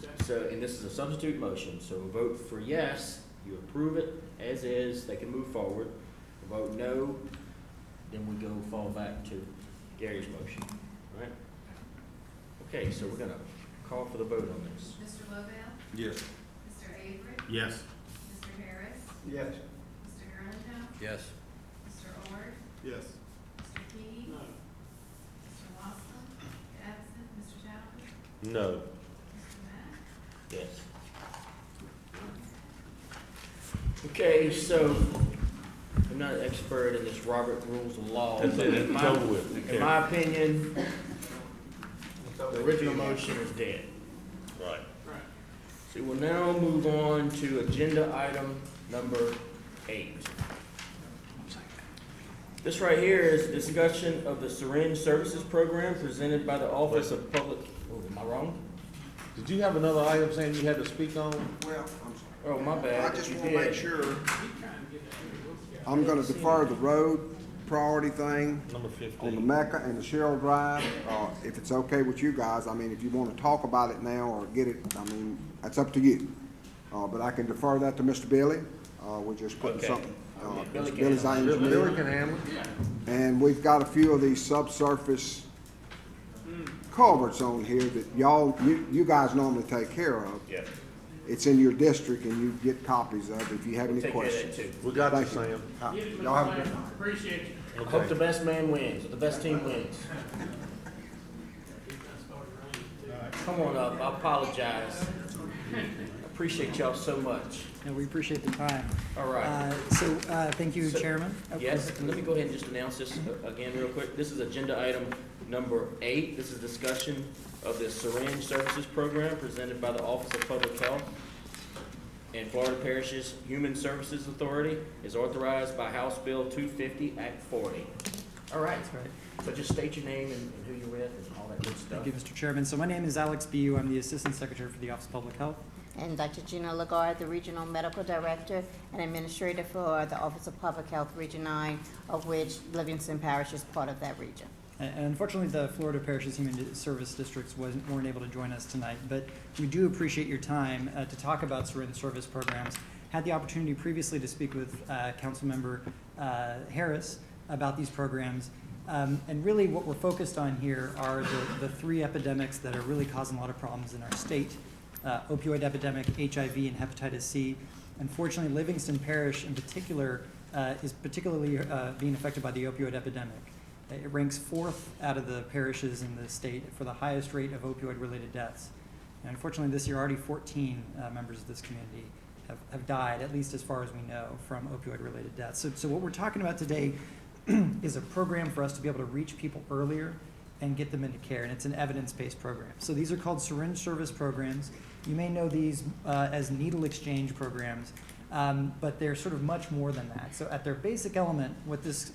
Okay. So, and this is a substitute motion, so a vote for yes, you approve it as is, they can move forward. A vote no, then we go fall back to Gary's motion, right? Okay, so we're gonna call for the vote on this. Mr. Lovell? Yes. Mr. Avery? Yes. Mr. Harris? Yes. Mr. Herlington? Yes. Mr. Ord? Yes. Mr. Key? No. Mr. Lawson? Absent. Mr. Talbot? No. Mr. Matt? Yes. Okay, so I'm not an expert in this Robert Rules of Law. That's but it, in it's my- over with. In my opinion, the original motion is dead. Right. Right. So we'll now move on to agenda item number 8. This right here is discussion of the syringe services program presented by the Office of Public, oh, am I wrong? Did you have another item saying you had to speak on? Well, I'm sorry. Oh, my bad. I just You want to make did. sure, I'm gonna defer the road priority thing Number on the 15. Mecca and the Cheryl Drive. If it's okay with you guys, I mean, if you wanna talk about it now or get it, I mean, that's up to you. But I can defer that to Mr. Billy. We're just putting Okay. something, Billy Mr. can Billy's our handle it. engineer. Billy can handle it. And we've got a few of these subsurface culverts on here that you guys normally take care of. Yeah. It's in your district and you get copies of it if you have any Take care of questions. that too. We got you, Thank you. Sam. Get it, Y'all have a Mr. good Lamb. Appreciate you. I hope the best man wins, or the best team wins. Come on up, I apologize. I appreciate y'all so much. No, we appreciate the time. All right. Thank you, So- Chairman. Oh, Yes, and let me go ahead and just announce this again real quick. This is agenda item number 8. This is discussion of the syringe services program presented by the Office of Public Health and Florida Parish's Human Services Authority, is authorized by House Bill 250, Act 40. All right. That's right. So just state your name and who you're with and all that good stuff. Thank you, Mr. Chairman. So my name is Alex Bu. I'm the Assistant Secretary for the Office of Public Health. And Dr. Gina Lagarde, the Regional Medical Director and Administrator for the Office of Public Health Region 9, of which Livingston Parish is part of that region. And unfortunately, the Florida Parish's Human Service Districts weren't able to join us tonight, but we do appreciate your time to talk about syringe service programs. Had the opportunity previously to speak with Councilmember Harris about these programs. And really what we're focused on here are the 3 epidemics that are really causing a lot of problems in our state. Opioid epidemic, HIV, and hepatitis C. Unfortunately, Livingston Parish in particular is particularly being affected by the opioid epidemic. It ranks 4th out of the parishes in the state for the highest rate of opioid-related deaths. And unfortunately, this year already 14 members of this community have died, at least as far as we know, from opioid-related deaths. So what we're talking about today is a program for us to be able to reach people earlier and get them into care, and it's an evidence-based program. So these are called syringe service programs. You may know these as needle exchange programs, but they're sort of much more than that. So at their basic element, what this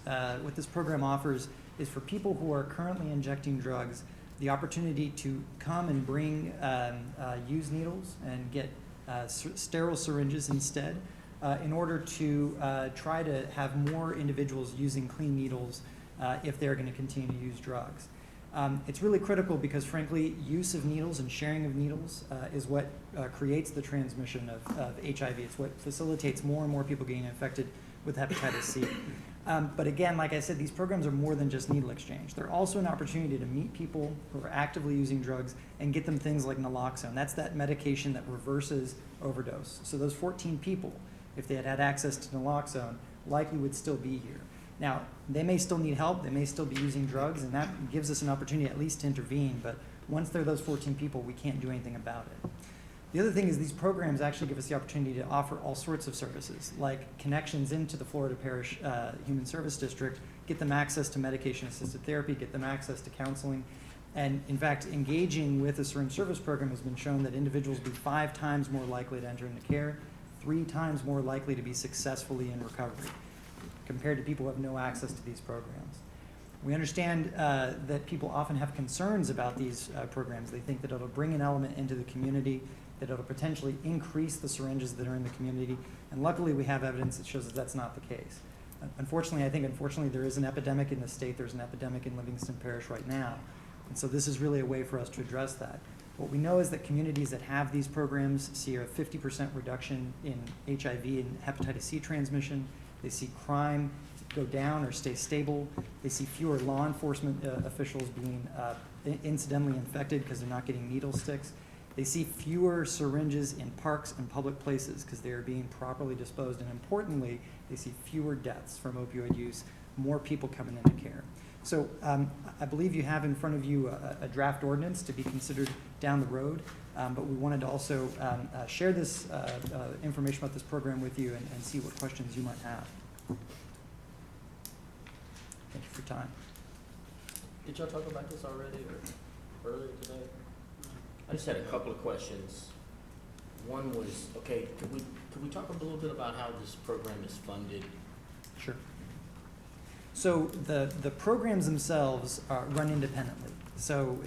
program offers is for people who are currently injecting drugs the opportunity to come and bring used needles and get sterile syringes instead in order to try to have more individuals using clean needles if they're going to continue to use drugs. It's really critical because, frankly, use of needles and sharing of needles is what creates the transmission of HIV. It's what facilitates more and more people getting infected with hepatitis C. But again, like I said, these programs are more than just needle exchange. They're also an opportunity to meet people who are actively using drugs and get them things like naloxone. That's that medication that reverses overdose. So those 14 people, if they had had access to naloxone, likely would still be here. Now, they may still need help, they may still be using drugs, and that gives us an opportunity at least to intervene, but once they're those 14 people, we can't do anything about it. The other thing is these programs actually give us the opportunity to offer all sorts of services, like connections into the Florida Parish Human Service District, get them access to medication-assisted therapy, get them access to counseling, and in fact, engaging with the syringe service program has been shown that individuals will be 5 times more likely to enter into care, 3 times more likely to be successfully in recovery, compared to people who have no access to these programs. We understand that people often have concerns about these programs. They think that it'll bring an element into the community, that it'll potentially increase the syringes that are in the community, and luckily we have evidence that shows that that's not the case. Unfortunately, there is an epidemic in the state. There's an epidemic in Livingston Parish right now, and so this is really a way for us to address that. What we know is that communities that have these programs see a 50% reduction in HIV and hepatitis C transmission. They see crime go down or stay stable. They see fewer law enforcement officials being incidentally infected because they're not getting needle sticks. They see fewer syringes in parks and public places because they are being properly disposed. And importantly, they see fewer deaths from opioid use, more people coming into care. So I believe you have in front of you a draft ordinance to be considered down the road. But we wanted to also share this information about this program with you and see what questions you might have. Thank you for your time. Did y'all talk about this already or earlier today? I just had a couple of questions. One was, okay, could we talk a little bit about how this program is funded? Sure. So the programs themselves run independently. So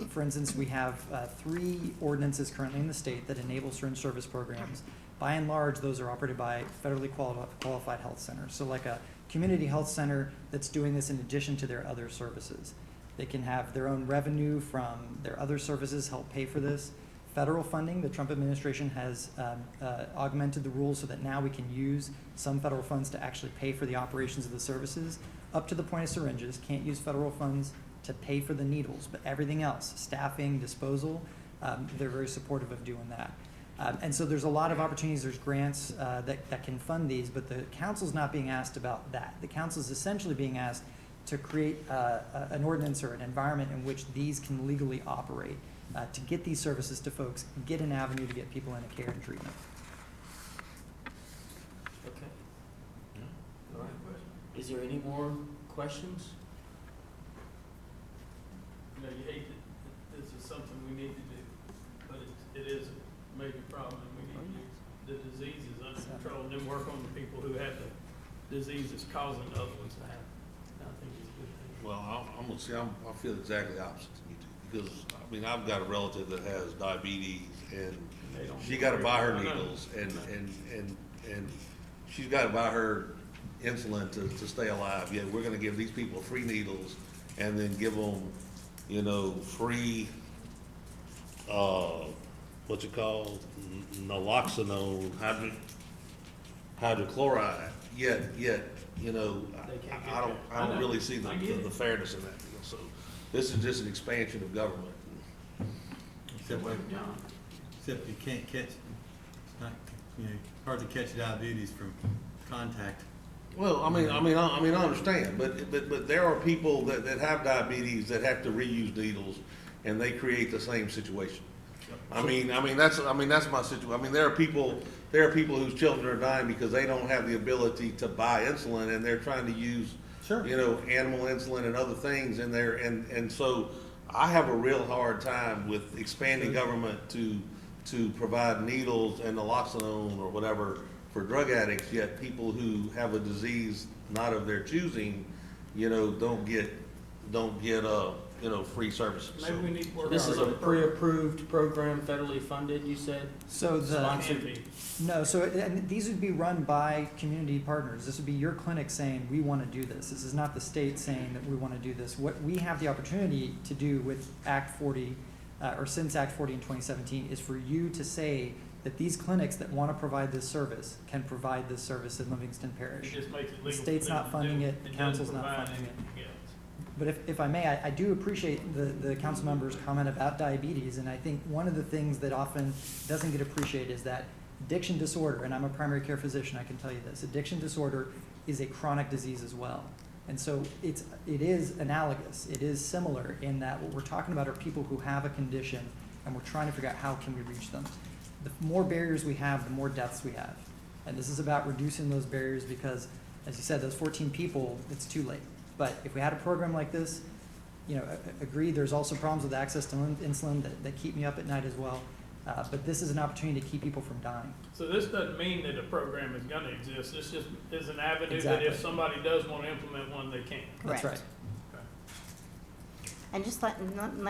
for instance, we have 3 ordinances currently in the state that enable syringe service programs. By and large, those are operated by federally qualified health centers. So like a community health center that's doing this in addition to their other services. They can have their own revenue from their other services help pay for this. Federal funding, the Trump administration has augmented the rules so that now we can use some federal funds to actually pay for the operations of the services, up to the point of syringes. Can't use federal funds to pay for the needles, but everything else, staffing, disposal, they're very supportive of doing that. And so there's a lot of opportunities, there's grants that can fund these, but the council's not being asked about that. The council's essentially being asked to create an ordinance or an environment in which these can legally operate, to get these services to folks, get an avenue to get people into care and treatment. Okay. All right. Is there any more questions? You know, you hate that this is something we need to do, but it is a major problem, and we need to get the diseases under control and then work on the people who have the diseases causing the other ones to happen. I think it's a good thing. Well, I'm gonna say, I feel exactly opposite to you two, because, I mean, I've got a relative that has diabetes, and she gotta buy her needles, and she's gotta buy her insulin to stay alive. Yet we're gonna give these people free needles, and then give them, you know, free, what you call, naloxone, hydrochloride, yet, you know, I don't really see the fairness in that deal. So this is just an expansion of government. Except you can't catch, hard to catch diabetes from contact. Well, I understand, but there are people that have diabetes that have to reuse needles, and they create the same situation. That's my situation. I mean, there are people whose children are dying because they don't have the ability to buy insulin, and they're trying to use, animal insulin and other things in there, and so I have a real hard time with expanding government to provide needles and naloxone or whatever for drug addicts, yet people who have a disease not of their choosing, don't get free services. Maybe we need to work. This is a pre-approved program, federally funded, you said? So Sponsored? No, and these would be run by community partners. This would be your clinic saying, we want to do this. This is not the state saying that we want to do this. What we have the opportunity to do with Act 40, or since Act 40 in 2017, is for you to say that these clinics that want to provide this service can provide this service in Livingston Parish. It just makes it legal. The state's not funding it, the council's not funding it. But if I may, I do appreciate the council member's comment about diabetes, and I think one of the things that often doesn't get appreciated is that addiction disorder, and I'm a primary care physician, I can tell you this, addiction disorder is a chronic disease as well. And so it is analogous, it is similar in that what we're talking about are people who have a condition, and we're trying to figure out how can we reach them. The more barriers we have, the more deaths we have. And this is about reducing those barriers because, as you said, those 14 people, it's too late. But if we had a program like this, agree, there's also problems with access to insulin that keep me up at night as well. But this is an opportunity to keep people from dying. So this doesn't mean that a program is gonna exist. This just is an avenue Exactly. that if somebody does want to implement one, they can. That's right. And just let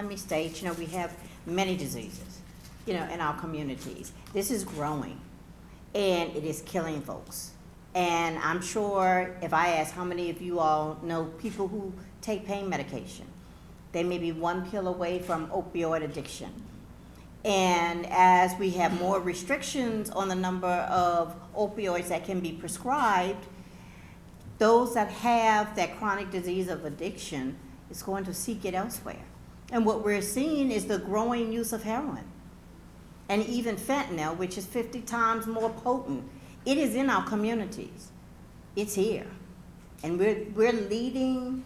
me state, we have many diseases, in our communities. This is growing, and it is killing folks. And I'm sure if I ask how many of you all know people who take pain medication, they may be one pill away from opioid addiction. And as we have more restrictions on the number of opioids that can be prescribed, those that have that chronic disease of addiction is going to seek it elsewhere. And what we're seeing is the growing use of heroin. and even fentanyl, which is 50 times more potent. It is in our communities. It's here. And we're leading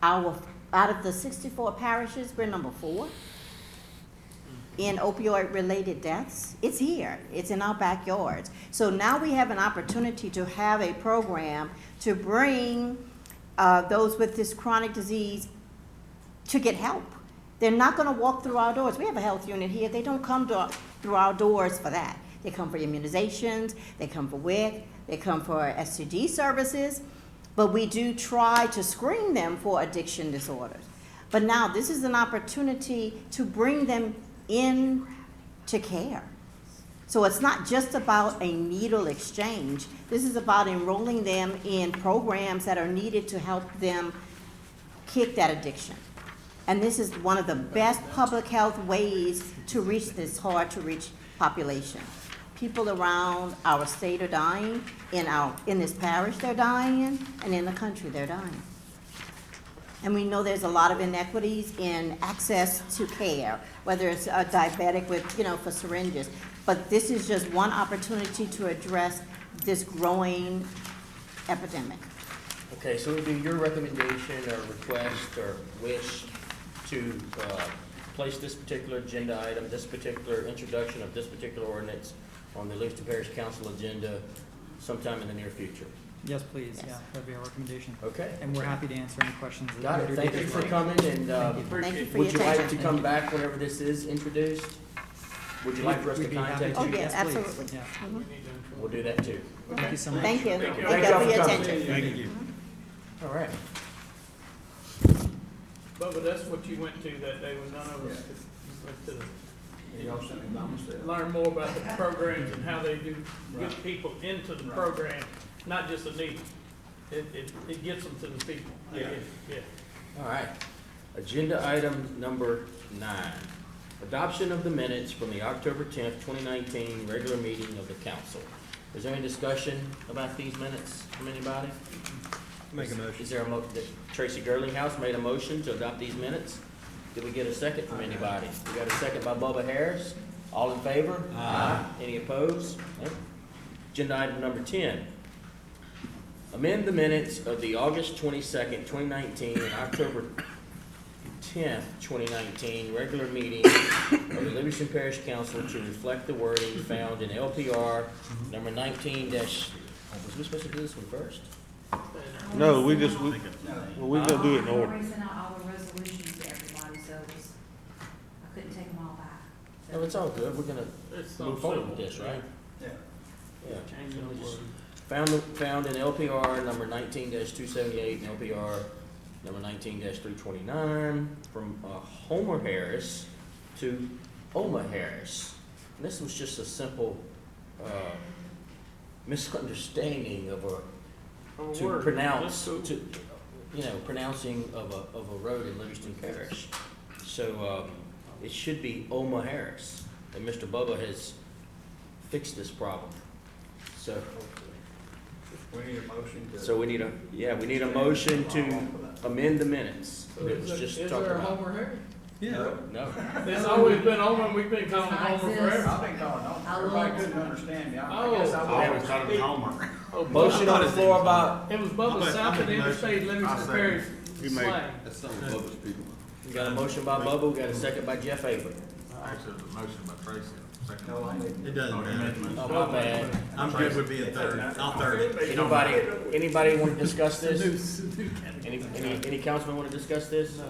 out of the 64 parishes, we're number 4 in opioid-related deaths. It's here. It's in our backyards. So now we have an opportunity to have a program to bring those with this chronic disease to get help. They're not going to walk through our doors. We have a health unit here. They don't come through our doors for that. They come for immunizations. They come for WIC. They come for STD services. But we do try to screen them for addiction disorders. But now this is an opportunity to bring them in to care. So it's not just about a needle exchange. This is about enrolling them in programs that are needed to help them kick that addiction. And this is one of the best public health ways to reach this hard-to-reach population. People around our state are dying, in this parish they're dying in, and in the country they're dying. And we know there's a lot of inequities in access to care, whether it's a diabetic with, for syringes. But this is just one opportunity to address this growing epidemic. Okay, so it would be your recommendation or request or wish to place this particular agenda item, this particular introduction of this particular ordinance on the Livingston Parish Council agenda sometime in the near future? Yes, please, Yes. yeah, that'd be our recommendation. Okay. And we're happy to answer any questions. that Got it. Mr. Thank you Davis for might- coming, and Thank you for would your you like attention. to come back whenever this is introduced? Would you like for us to We'd be happy contact to. Oh, you? yeah, Yes, please. absolutely. Yeah. Mhm. We'll do that too. Thank you so much. Thank you. Thank Thank you. you Thank for y'all your for coming. attention. Thank you. All right. Bubba, that's what you went to that day when none of us could, you went to Y'all sent me by myself. learn more about the programs and how they do get people into the program, not just a needle. It gets them to the people. I get it. Yeah. All right. Agenda item number 9. Adoption of the minutes from the October 10th, 2019 regular meeting of the council. Is there any discussion about these minutes from anybody? Make a motion. Is there Tracy Gerlinghouse made a motion to adopt these minutes? Did we get a second from anybody? We got a second by Bubba Harris. All in favor? Aye. Any opposed? Nope. Agenda item number 10. Amend the minutes of the August 22nd, 2019 and October 10th, 2019 regular meeting of the Livingston Parish Council to reflect the wording found in LPR number 19 dash, was we supposed to do this one first? No, we're gonna do it in I order. already sent out all the resolutions to everybody, so just, I couldn't take them all back. No, it's all good. We're gonna It's so move forward with simple. this, right? Yeah. Yeah. Changing So we the just word. Found in LPR number 19-278 and LPR number 19-329 from Homer Harris to Oma Harris. And this was just a simple misunderstanding of to word. pronounce, That's cool. pronouncing of a road in Livingston Parish. So it should be Oma Harris, and Mr. Bubba has fixed this problem. So. We need a motion to. So we need a motion to amend the minutes. So It was just is talked there a about. Homer Harris? Yeah. No. It's always been Homer, we've been calling him Homer forever. I've been calling on, I everybody love- couldn't understand me. I Oh. guess I I was. always call him Homer. Oh, Motion on the floor by, It was Bubba South and Interstate Livingston second. Parish You made- slang. That's some of Bubba's people. we got a motion by Bubba, we got a second by Jeff Avery. Actually, it was a motion by Tracy. Second. No, I didn't. It doesn't matter. Oh, my bad. I'm good with being third. I'll third it. Anybody want to discuss this? Any councilman want to discuss this?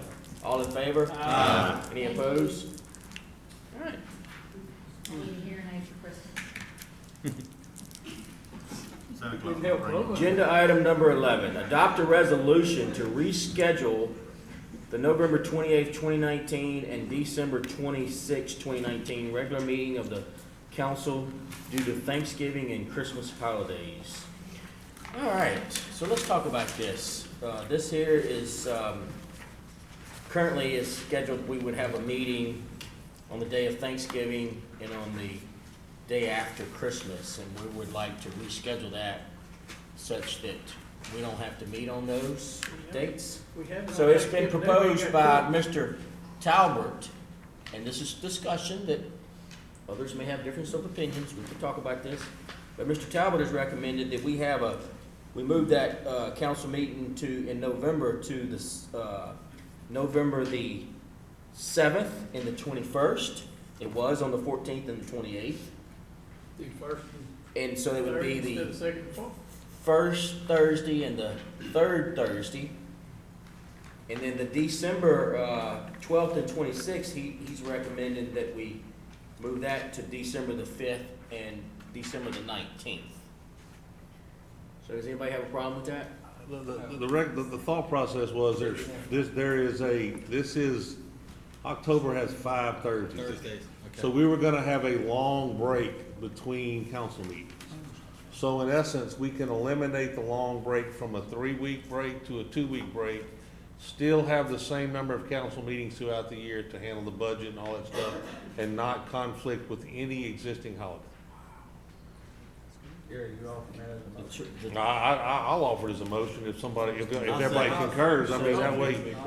All in favor? Aye. Any opposed? All right. I need a hearing aid for Christmas. Santa Claus. Didn't help Bubba. Agenda item number 11, adopt a resolution to reschedule the November 28th, 2019 and December 26th, 2019 regular meeting of the council due to Thanksgiving and Christmas holidays. All right, so let's talk about this. This here is, currently is scheduled, we would have a meeting on the day of Thanksgiving and on the day after Christmas, and we would like to reschedule that such that we don't have to meet on those dates. We have So it's been Thanksgiving, then we proposed got by Mr. Talbert, and this is discussion that Others may have difference of opinions, we can talk about this. But Mr. Talbot has recommended that we move that, council meeting in November to November the 7th and the 21st. It was on the 14th and the 28th. The first And so it would be Thursday the instead of second and fourth. first Thursday and the third Thursday. And then the December 12th and 26th, he's recommending that we move that to December the 5th and December the 19th. So does anybody have a problem with that? The thought process was October has 5 Thursdays. So we were gonna have a long break between council meetings. So in essence, we can eliminate the long break from a 3-week break to a 2-week break, still have the same number of council meetings throughout the year to handle the budget and all that stuff, and not conflict with any existing holiday. Gary, you offer that as a I'll offer it as a motion if everybody concurs. I mean,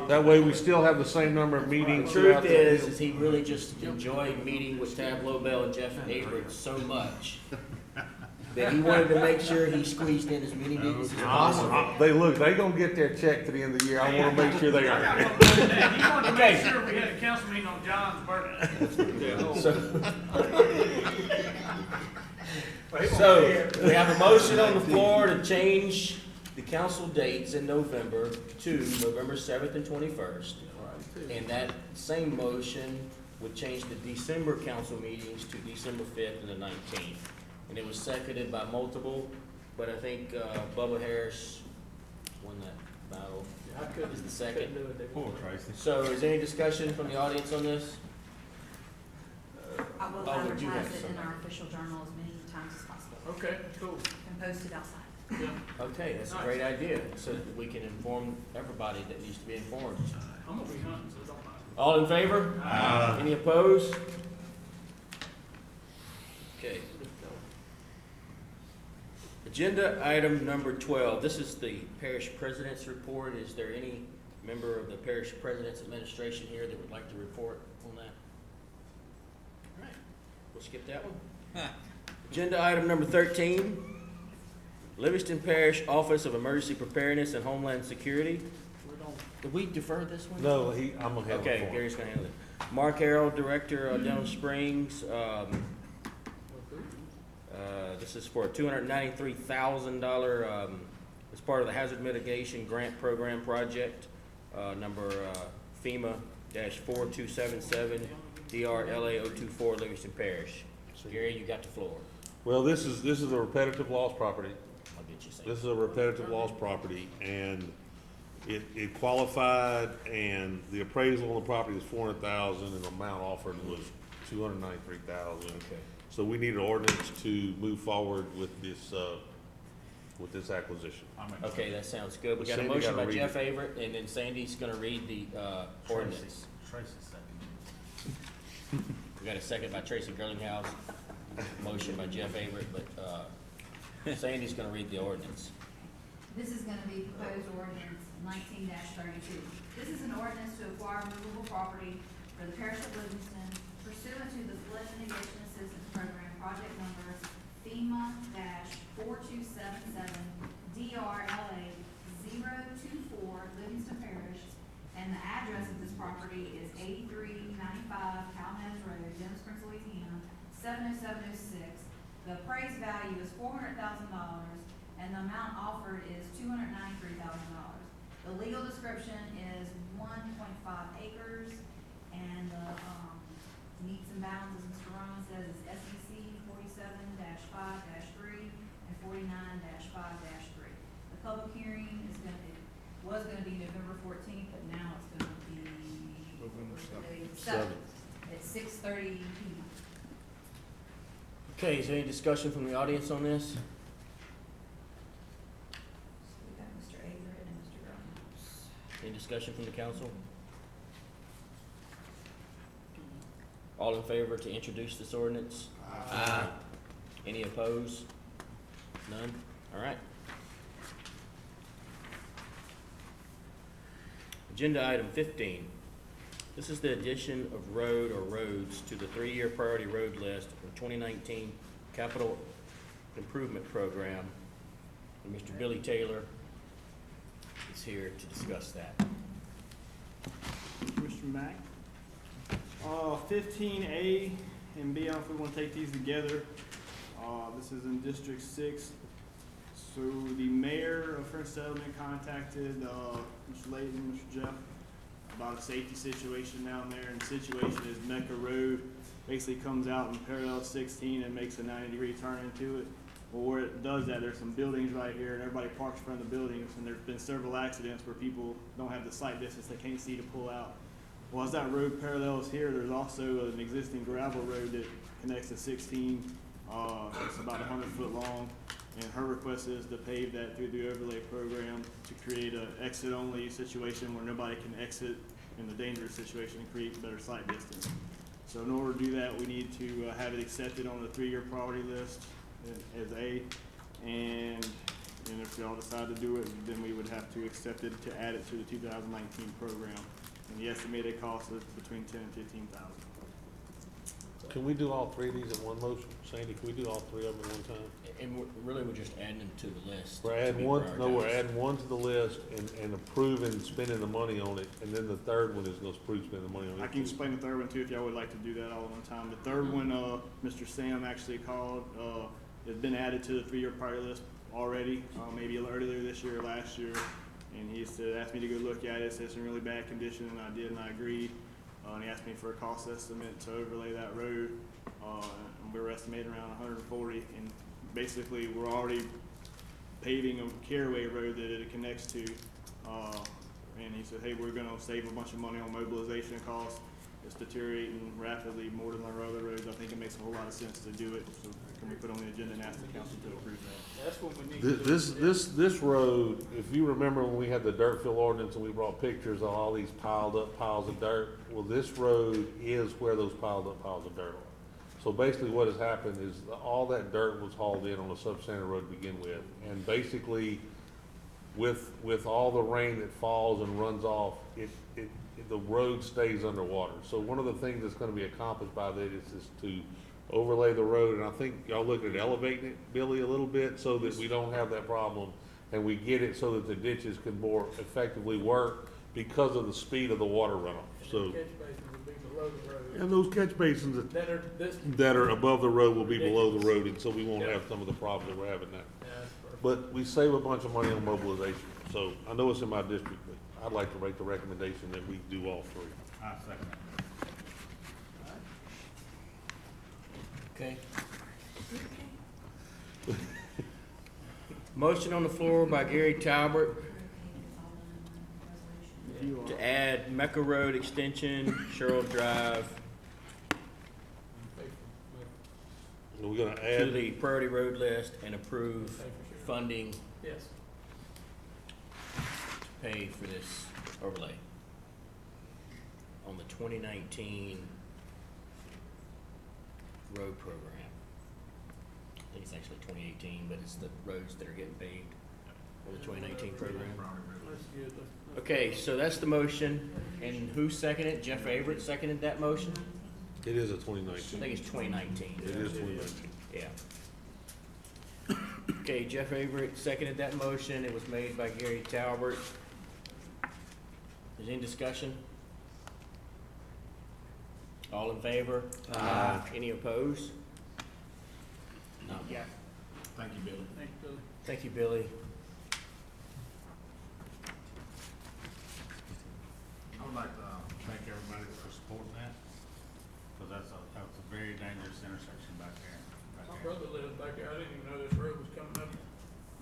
that way we still have the same number of The meetings truth throughout the year. is he really just enjoyed meeting with Tab Lobel and Jeff Averett so much that he wanted to make sure he squeezed in as many meetings as possible. They gonna get their check to the end of the year. I wanna make sure they are. He wanted to make sure we had a council meeting on John's birthday. So, we have a motion on the floor to change the council dates in November to November 7th and 21st. And that same motion would change the December council meetings to December 5th and the 19th. And it was seconded by multiple, but I think Bubba Harris won that battle. I couldn't, Is the second. couldn't do it. Poor Tracy. So is there any discussion from the audience on this? I will Oh, would you have advertise it in some? our official journal as many times as possible Okay, cool. and post it outside. Yeah, Okay, that's a great idea, so that we can inform everybody that needs to be informed. I'm gonna be hunting, so it don't matter. All in favor? Any opposed? Okay. Agenda item number 12, this is the parish president's report. Is there any member of the parish president's administration here that would like to report on that? All right, we'll skip that one. Agenda item number 13, Livingston Parish Office of Emergency Preparedness and Homeland Security. Did we defer this one? No, I'm gonna have it Okay, for him. Gary's gonna handle it. Mark Harrell, Director of Denham Springs, this is for a $293,000, as part of the Hazard Mitigation Grant Program Project, number FEMA-4277, DRLA 024, Livingston Parish. Gary, you got the floor. Well, this is a repetitive loss property. I'll get you This is a repetitive loss property, and it qualified, and the appraisal on the property was $400,000, and the amount offered was $293,000. Okay. So we need an ordinance to move forward with this acquisition. Okay, that sounds good. We got a Sandy motion gotta by read Jeff it. Averett, and then Sandy's gonna read the, ordinance. We got a second by Tracy Girlinghouse, motion by Jeff Averett, but, Sandy's gonna read the ordinance. This is gonna be proposed ordinance 19-32. This is an ordinance to acquire movable property for the parish of Livingston pursuant to the Flood Mitigation Assistance Program, project number FEMA-4277, DRLA 024, Livingston Parish, and the address of this property is 8395 Calhoun Road, Denham Springs, Louisiana, 70706. The appraised value is $400,000, and the amount offered is $293,000. The legal description is 1.5 acres, and the meets and bounds, as Mr. Roman says, is SEC 47-5-3 and 49-5-3. The public hearing was gonna be November 14th, but now it's gonna be November 7th at 6:30 p.m. Okay, is there any discussion from the audience on this? So we got Mr. Averett and Mr. Grimes. Any discussion from the council? All in favor to introduce this ordinance? Aye. Any opposed? None? All right. Agenda item 15. This is the addition of road or roads to the 3-year priority road list for 2019 capital improvement program. And Mr. Billy Taylor is here to discuss that. Mr. Mack. 15A and B, I don't know if we want to take these together. This is in District 6. So the mayor of French Settlement contacted Mr. Layton, Mr. Jeff, about a safety situation down there. And the situation is Mecca Road basically comes out in parallel 16 and makes a 90-degree turn into it. Well, where it does that, there's some buildings right here, and everybody parks in front of the buildings, and there's been several accidents where people don't have the sight distance, they can't see to pull out. Well, as that road parallels here, there's also an existing gravel road that connects to 16. It's about 100 foot long, and her request is to pave that through the overlay program to create an exit-only situation where nobody can exit in the dangerous situation and create better sight distance. So in order to do that, we need to have it accepted on the 3-year priority list as A, and if y'all decide to do it, then we would have to accept it to add it to the 2019 program. And the estimated cost is between $10,000 and $15,000. Can we do all three of these in one motion? Sandy, can we do all three of them at one time? And we're just adding them to the list. We're adding we're adding one to the list and approving spending the money on it, and then the third one is gonna approve spending the money on it. I can explain the third one too if y'all would like to do that all at one time. The third one, Mr. Sam actually called, it's been added to the 3-year priority list already, maybe earlier this year or last year. And he said, asked me to go look at it, said it's in really bad condition, and I did, and I agreed. And he asked me for a cost estimate to overlay that road, and we were estimating around 140. And basically, we're already paving a Caraway road that it connects to. And he said, hey, we're gonna save a bunch of money on mobilization costs. It's deteriorating rapidly more than our other roads. I think it makes a whole lot of sense to do it. So can we put on the agenda and ask the council to approve that? That's what we need to do. This road, if you remember when we had the dirt fill ordinance and we brought pictures of all these piled up piles of dirt, well, this road is where those piled up piles of dirt are. So basically what has happened is all that dirt was hauled in on a substandard road to begin with. And basically with all the rain that falls and runs off, the road stays underwater. So one of the things that's gonna be accomplished by that is to overlay the road, and I think y'all look at elevating it, Billy, a little bit, so that we don't have that problem, and we get it so that the ditches can more effectively work because of the speed of the water runoff, so. Catch basins will be below the road. And those catch basins that are above the road will be below the road, and so we won't have some of the problems that we're having now. Yeah, that's perfect. But we save a bunch of money on mobilization, so I know it's in my district, but I'd like to make the recommendation that we do all three. I second that. Okay. Motion on the floor by Gary Talbert to add Mecca Road Extension, Sherrill Drive We're gonna to add, the priority road list and approve funding Yes. to pay for this overlay on the 2019 road program. I think it's actually 2018, but it's the roads that are getting paved for the 2019 program. That's good. Okay, so that's the motion, and who seconded it? Jeff Averett seconded that motion? it is a I 2019. think it's 2019. It is 2019. Yeah. Okay, Jeff Averett seconded that motion. It was made by Gary Talbert. Is there any discussion? All in favor? Aye. Any opposed? No. Yeah. Thank you, Billy. Thanks, Billy. Thank you, Billy. I would like to thank everybody for supporting that, because that's a very dangerous intersection back there. My brother lives back there. I didn't even know this road was coming up.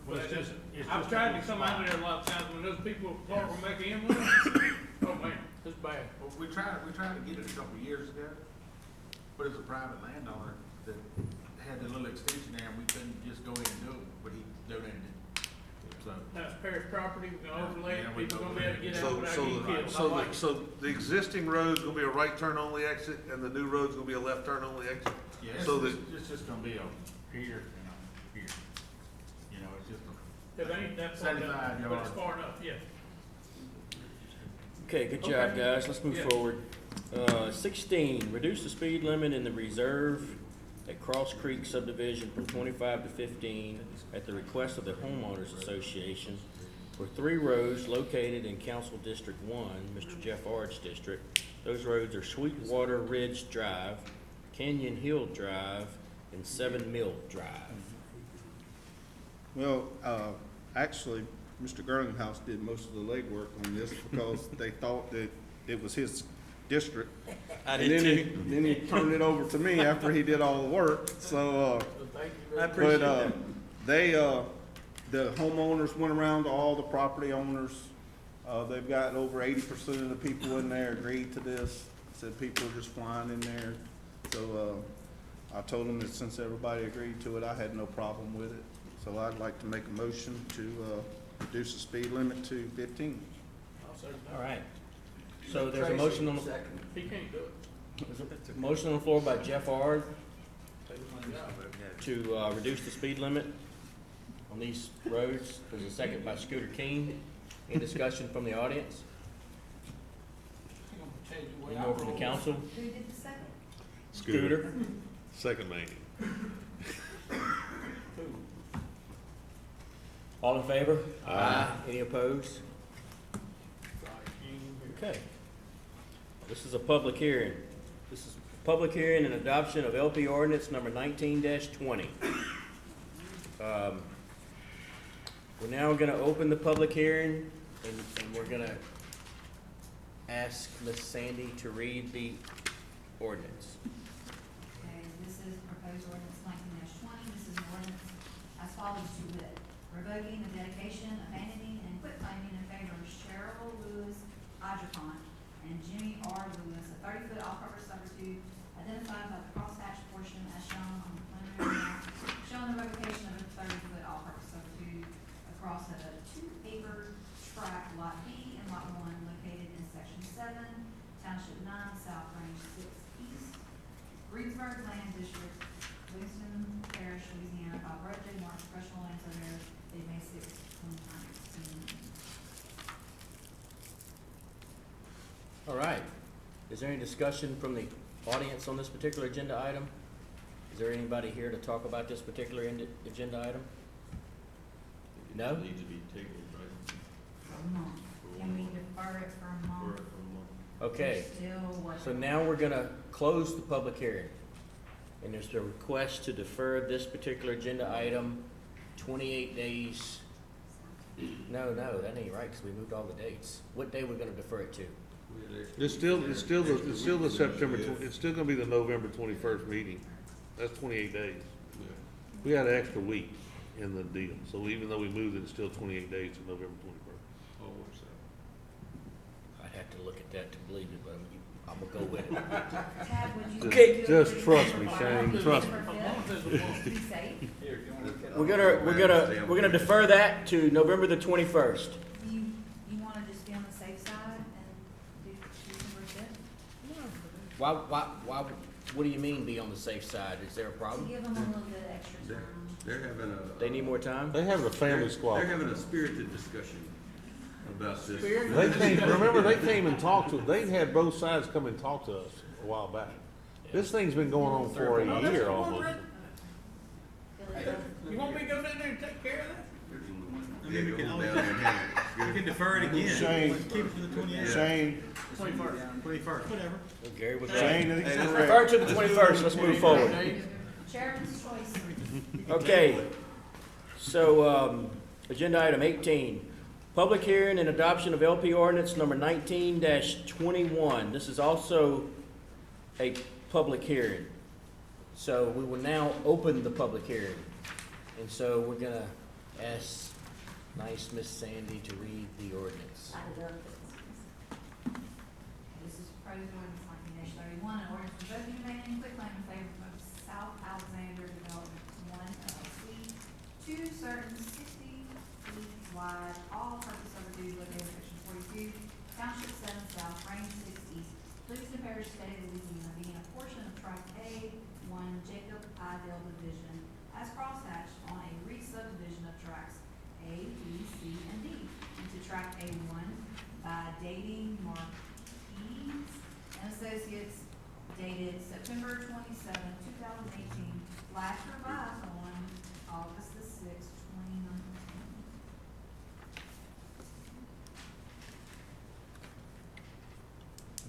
Well, it's just I've tried to come out there a lot of times when those people park on Mecca Inlet. Oh, man, it's bad. Well, we tried to get it a couple of years ago, but it's a private landowner that had the little extension there, and we couldn't just go in and do it, but he donated it. So, That's parish property. We're gonna overlay it. Yeah, we People gonna be overlay able to get So, out without getting killed. I like it. so the existing road's gonna be a right turn only exit, and the new road's gonna be a left turn only exit? yeah, So it's just gonna be a here and a here. You know, it's just It ain't that far 75 down, but it's yards. far enough, yeah. Okay, good job, Okay. guys. Let's move Yeah. forward. 16, reduce the speed limit in the reserve at Cross Creek subdivision from 25 to 15 at the request of the homeowners association for 3 roads located in Council District 1, Mr. Jeff Ard's district. Those roads are Sweetwater Ridge Drive, Canyon Hill Drive, and 7 Mill Drive. Well, actually, Mr. Girlinghouse did most of the legwork on this because they thought that it was his district. I And did then he turned it over to me after he did all the work, so, I appreciate but, that. they, the homeowners went around to all the property owners. They've got over 80% of the people in there agreed to this, said people are just flying in there. So, I told them that since everybody agreed to it, I had no problem with it. So I'd like to make a motion to, reduce the speed limit to 15. All right. So there's a motion on the, He can't do it. there's a motion on the floor by Jeff Ard to reduce the speed limit on these roads. There's a second by Scooter King. Any discussion from the audience? Any more from the council? Who did the second? Scooter? Second man. All in favor? Aye. Any opposed? Okay. This is a public hearing. This is a public hearing and adoption of LP ordinance number 19-20. We're now gonna open the public hearing and we're gonna ask Ms. Sandy to read the ordinance. Okay, this is proposed ordinance 19-20. This is an ordinance as follows to wit: revoking the dedication, abandoning, and quitclaiming in favor of Cheryl Lewis Hydrocon and Jimmy R. Lewis, a 30-foot all-purpose servitude identified by the crosshatch portion as shown on the preliminary map, showing the revocation of a 30-foot all-purpose servitude across a 2-acre tract, Lot B and Lot 1, located in Section 7, Township 9, South Range 6 East, Greensburg Land District, Livingston Parish, Louisiana, by Brett J. Marsh, professional land surveyor, dated May 6, 2019. All right. Is there any discussion from the audience on this particular agenda item? Is there anybody here to talk about this particular agenda item? No? Needs to be tabled, right? For a month. Can we defer it for a month? Okay. Still what? So now we're gonna close the public hearing. And there's a request to defer this particular agenda item 28 days. No, that ain't right, because we moved all the dates. What day we're gonna defer it to? It's still the September, it's still gonna be the November 21st meeting. That's 28 days. We had an extra week in the deal, so even though we moved it, it's still 28 days to November 21st. Oh, what's that? I'd have to look at that to believe it, but I'm gonna go with it. Tab, would you? Okay. Just trust me, Shane, trust me. Be safe. We're gonna defer that to November the 21st. You wanna just be on the safe side and do December 5th? Why, what do you mean be on the safe side? Is there a To problem? give them a little bit extra time. They're having a. They need more time? They having a family They're squad. having a spirited discussion about this. Remember, they came and talked to, they had both sides come and talk to us a while back. This thing's been going on for a year almost. You want me to go down there and take care of that? Yeah, go down there and handle it. We can defer it again. Shane. Keep it to the 28th. Shane, 21st, whatever. Gary was Shane, right. it's Refer correct. to the 21st, let's move forward. Chairman's choice. Okay, so, agenda item 18, public hearing and adoption of LP ordinance number 19-21. This is also a public hearing. So we will now open the public hearing. And so we're gonna ask nice Miss Sandy to read the ordinance. This is proposed ordinance 19-31, an ordinance revoking, abandoning, quitclaim in favor of South Alexander Development 1 LLC, 2 certain 60 feet wide, all-purpose servitude located in section 42, township 7 south, range 6 east, Livingston Parish, state of Louisiana, being a portion of tract A1 Jacob Idell division, as crosshatched on a re-subdivision of tracts A, B, C, and D into tract A1 by dating marquees and Associates dated September 27, 2018, last revised on August the 6th, 2019.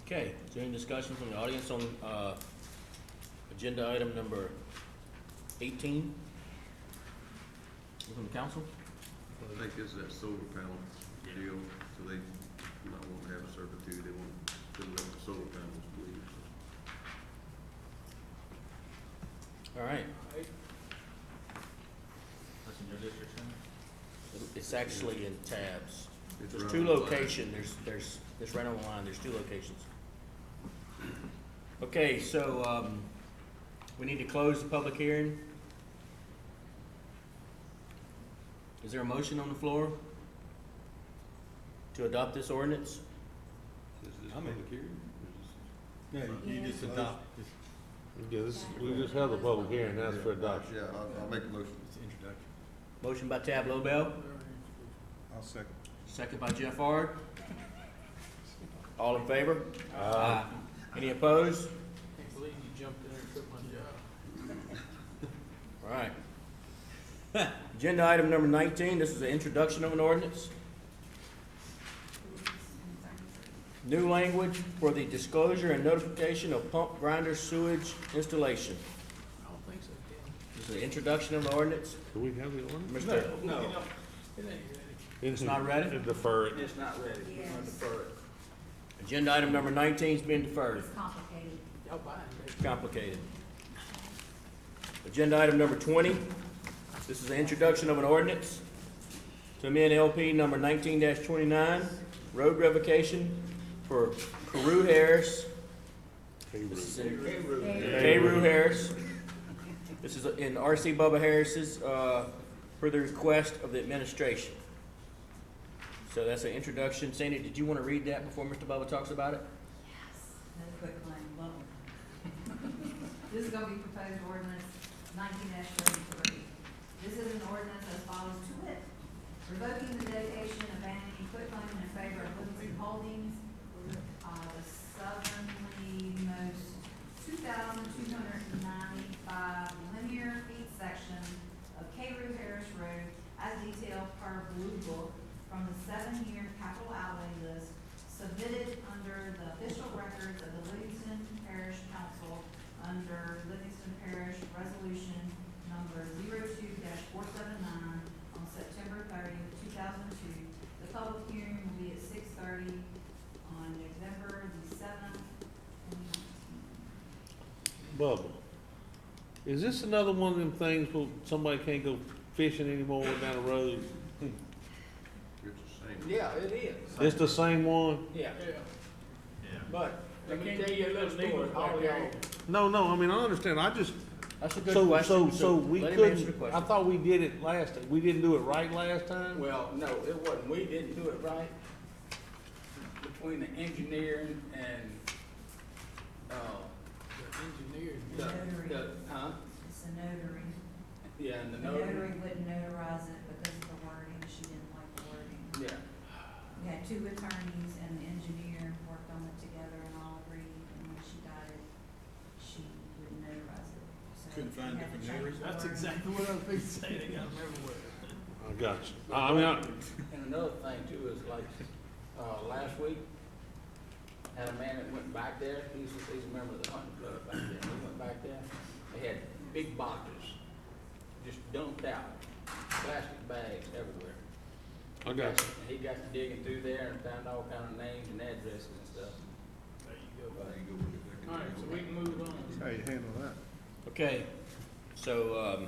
Okay, is there any discussion from the audience on, agenda item number 18? From the council? I think it's that solar panel deal, so they might want to have a servitude, they want to fill up the solar panels, please. All right, That's in your district, Senator? it's actually in tabs. It's There's right two on the line. locations, there's right on the line, there's two locations. Okay, so, we need to close the public hearing. Is there a motion on the floor to adopt this ordinance? Is this public hearing? Yeah, you just adopt. Yeah, we just held a public hearing, that's for adoption. Yeah, I'll make a motion. Motion by Tab Lobel, I'll second. second by Jeff Ard. All in favor? Aye. Any opposed? Can't believe you jumped in there and took my job. All right. Agenda item number 19, this is the introduction of an ordinance. New language for the disclosure and notification of pump grinder sewage installation. I don't think so, Ken. This is the introduction of the ordinance. Do we have the ordinance? Mr. No, It ain't ready. It's not ready? Defer it. it's not ready. We're gonna defer it. Agenda item number 19 is being deferred. It's complicated. Y'all buying, baby. It's complicated. Agenda item number 20, this is the introduction of an ordinance to amend LP number 19-29, road revocation for Carew Harris. This is in Carew Harris. This is in R.C. Bubba Harris's, per the request of the administration. So that's an introduction. Sandy, did you want to read that before Mr. Bubba talks about it? Yes, no quick line, love them. This is gonna be proposed ordinance 19-33. This is an ordinance as follows to wit: revoking the dedication, abandoning quitclaim in favor of Livingston Holdings, the southernmost 2,295 linear feet section of Carew Harris Road, as detailed per Blue Book from the 7-year capital outlay list submitted under the official records of the Livingston Parish Council under Livingston Parish Resolution number 02-479 on September 30th, 2002. The public hearing will be at 6:30 on November the 7th, 2019. Bubba, is this another one of them things where somebody can't go fishing anymore down the road? It's the same. Yeah, it is. It's the same one? Yeah. Yeah. But, let me Can't tell you a little story, all y'all. No, I mean, I understand, I just, That's a good so question. we let him answer the couldn't, I question. thought we did it last, we didn't do it right last time? Well, no, it wasn't, we didn't do it right. Between the engineering and, Engineers. huh? It's a notary. Yeah, and the The notary. notary wouldn't notarize it because of the wording, she didn't like the wording. Yeah, We had two attorneys and the engineer worked on it together and all agreed, and when she got it, she wouldn't notarize it. So Couldn't find we had to different change notaries? the That's wording. exactly what I was going to say, they got them everywhere. I got you. I mean, and another thing too is like, last week, had a man that went back there, he's a member of the hunting club back there, he went back there, they had big boxes, just dumped out, plastic bags everywhere. I got you. And he got to digging through there and found all kind of names and addresses and stuff. There you go. But- All right, so we can move on. How you handle that? Okay, so,